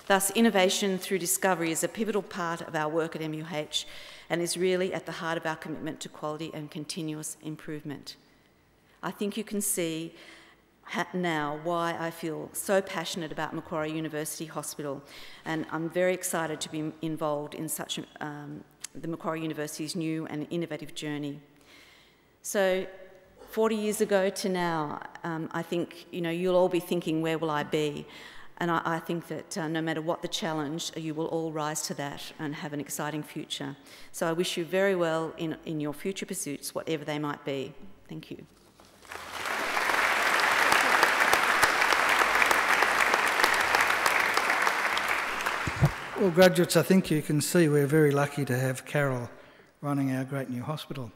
Thus, innovation through discovery is a pivotal part of our work at MUH, and is really at the heart of our commitment to quality and continuous improvement. I think you can see now why I feel so passionate about Macquarie University Hospital, and I'm very excited to be involved in such the Macquarie University's new and innovative journey. So 40 years ago to now, I think you'll all be thinking, where will I be? And I think that no matter what the challenge, you will all rise to that and have an exciting future. So I wish you very well in your future pursuits, whatever they might be. Thank you. Well, graduates, I think you can see we're very lucky to have Carol running our great new hospital.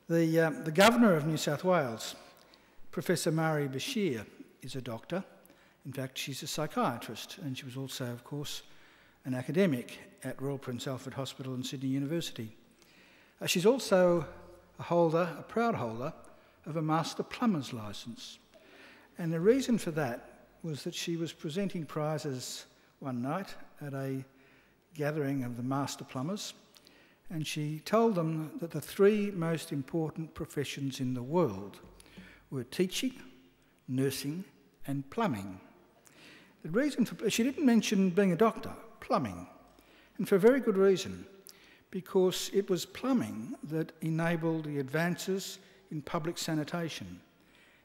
The Governor of New South Wales, Professor Mari Bashir, is a doctor. In fact, she's a psychiatrist, and she was also, of course, an academic at Royal Prince Alfred Hospital and Sydney University. She's also a proud holder of a Master Plumber's licence. And the reason for that was that she was presenting prizes one night at a gathering of the Master Plumbers, and she told them that the three most important professions in the world were teaching, nursing, and plumbing. The reason she didn't mention being a doctor, plumbing, and for a very good reason, because it was plumbing that enabled the advances in public sanitation,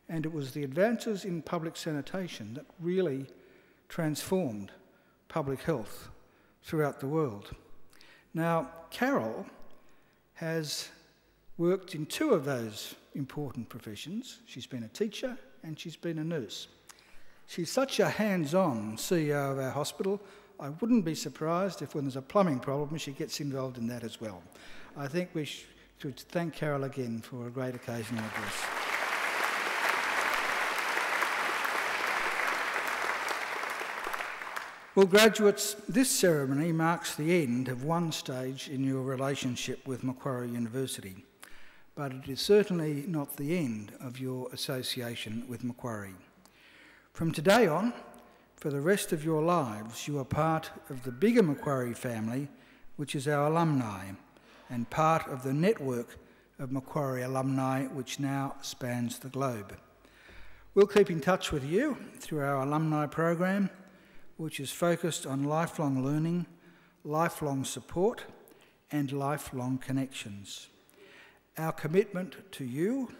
and it was the advances in public sanitation that really transformed public health throughout the world. Now, Carol has worked in two of those important professions. She's been a teacher and she's been a nurse. She's such a hands-on CEO of our hospital, I wouldn't be surprised if when there's a plumbing problem she gets involved in that as well. I think we should thank Carol again for a great occasional address. Well, graduates, this ceremony marks the end of one stage in your relationship with Macquarie University, but it is certainly not the end of your association with Macquarie. From today on, for the rest of your lives, you are part of the bigger Macquarie family, which is our alumni, and part of the network of Macquarie alumni, which now spans the globe. We'll keep in touch with you through our alumni program, which is focused on lifelong learning, lifelong support, and lifelong connections. Our commitment to you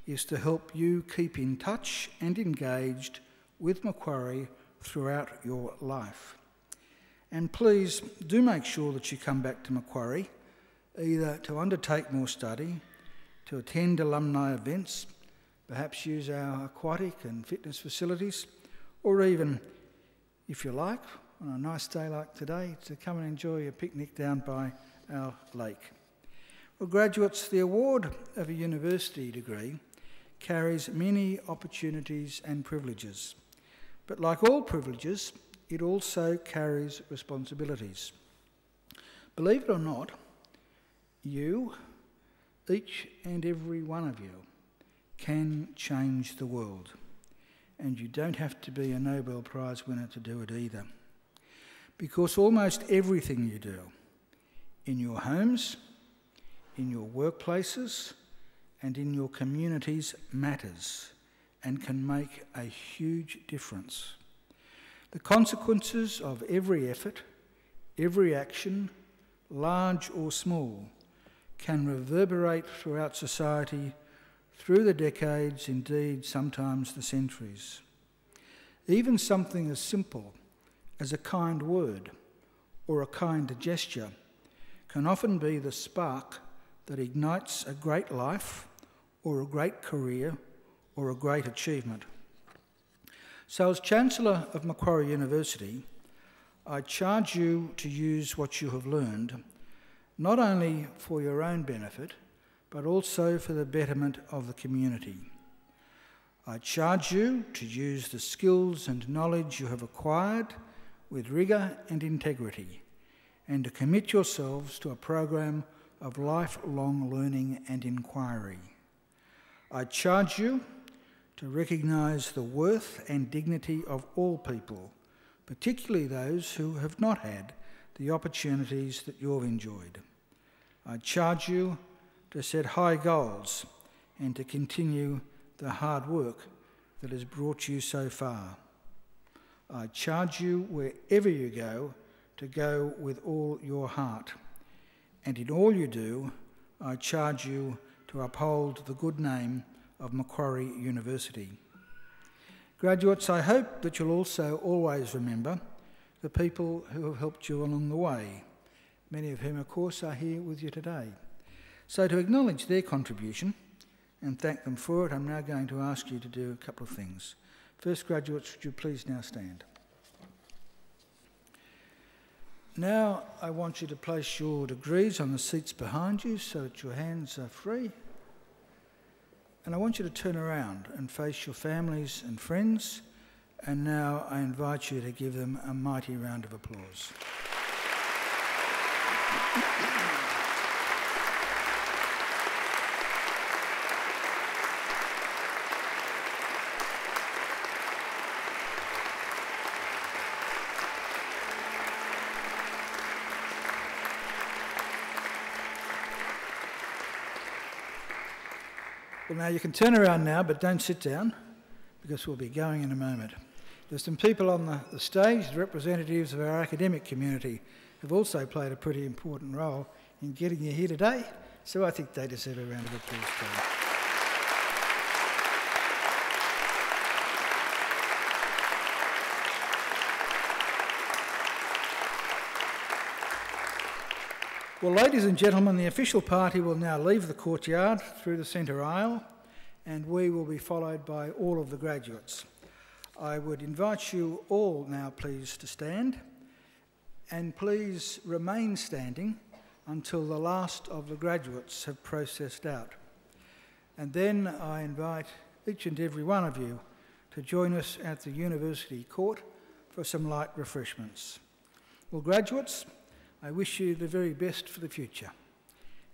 is to help you keep in touch and engaged with Macquarie throughout your life. And please do make sure that you come back to Macquarie, either to undertake more study, to attend alumni events, perhaps use our aquatic and fitness facilities, or even, if you like, on a nice day like today, to come and enjoy a picnic down by our lake. Well, graduates, the award of a university degree carries many opportunities and privileges. But like all privileges, it also carries responsibilities. Believe it or not, you, each and every one of you, can change the world. And you don't have to be a Nobel Prize winner to do it either. Because almost everything you do, in your homes, in your workplaces, and in your communities matters and can make a huge difference. The consequences of every effort, every action, large or small, can reverberate throughout society through the decades, indeed sometimes the centuries. Even something as simple as a kind word or a kind gesture can often be the spark that ignites a great life or a great career or a great achievement. So as Chancellor of Macquarie University, I charge you to use what you have learned, not only for your own benefit, but also for the betterment of the community. I charge you to use the skills and knowledge you have acquired with rigour and integrity, and to commit yourselves to a program of lifelong learning and inquiry. I charge you to recognise the worth and dignity of all people, particularly those who have not had the opportunities that you've enjoyed. I charge you to set high goals and to continue the hard work that has brought you so far. I charge you wherever you go to go with all your heart. And in all you do, I charge you to uphold the good name of Macquarie University. Graduates, I hope that you'll also always remember the people who have helped you along the way, many of whom, of course, are here with you today. So to acknowledge their contribution and thank them for it, I'm now going to ask you to do a couple of things. First, graduates, would you please now stand? Now I want you to place your degrees on the seats behind you so that your hands are free. And I want you to turn around and face your families and friends. And now I invite you to give them a mighty round of applause. Well, now you can turn around now, but don't sit down, because we'll be going in a moment. There's some people on the stage, representatives of our academic community, who've also played a pretty important role in getting you here today, so I think they deserve a round of applause too. Well, ladies and gentlemen, the official party will now leave the courtyard through the centre aisle, and we will be followed by all of the graduates. I would invite you all now, please, to stand, and please remain standing until the last of the graduates have processed out. And then I invite each and every one of you to join us at the University Court for some light refreshments. Well, graduates, I wish you the very best for the future.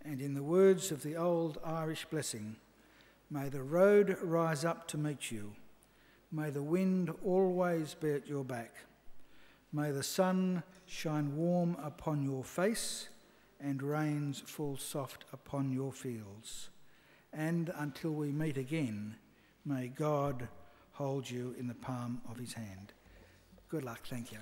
And in the words of the old Irish blessing, may the road rise up to meet you. May the wind always be at your back. May the sun shine warm upon your face and rains fall soft upon your fields. And until we meet again, may God hold you in the palm of his hand. Good luck. Thank you.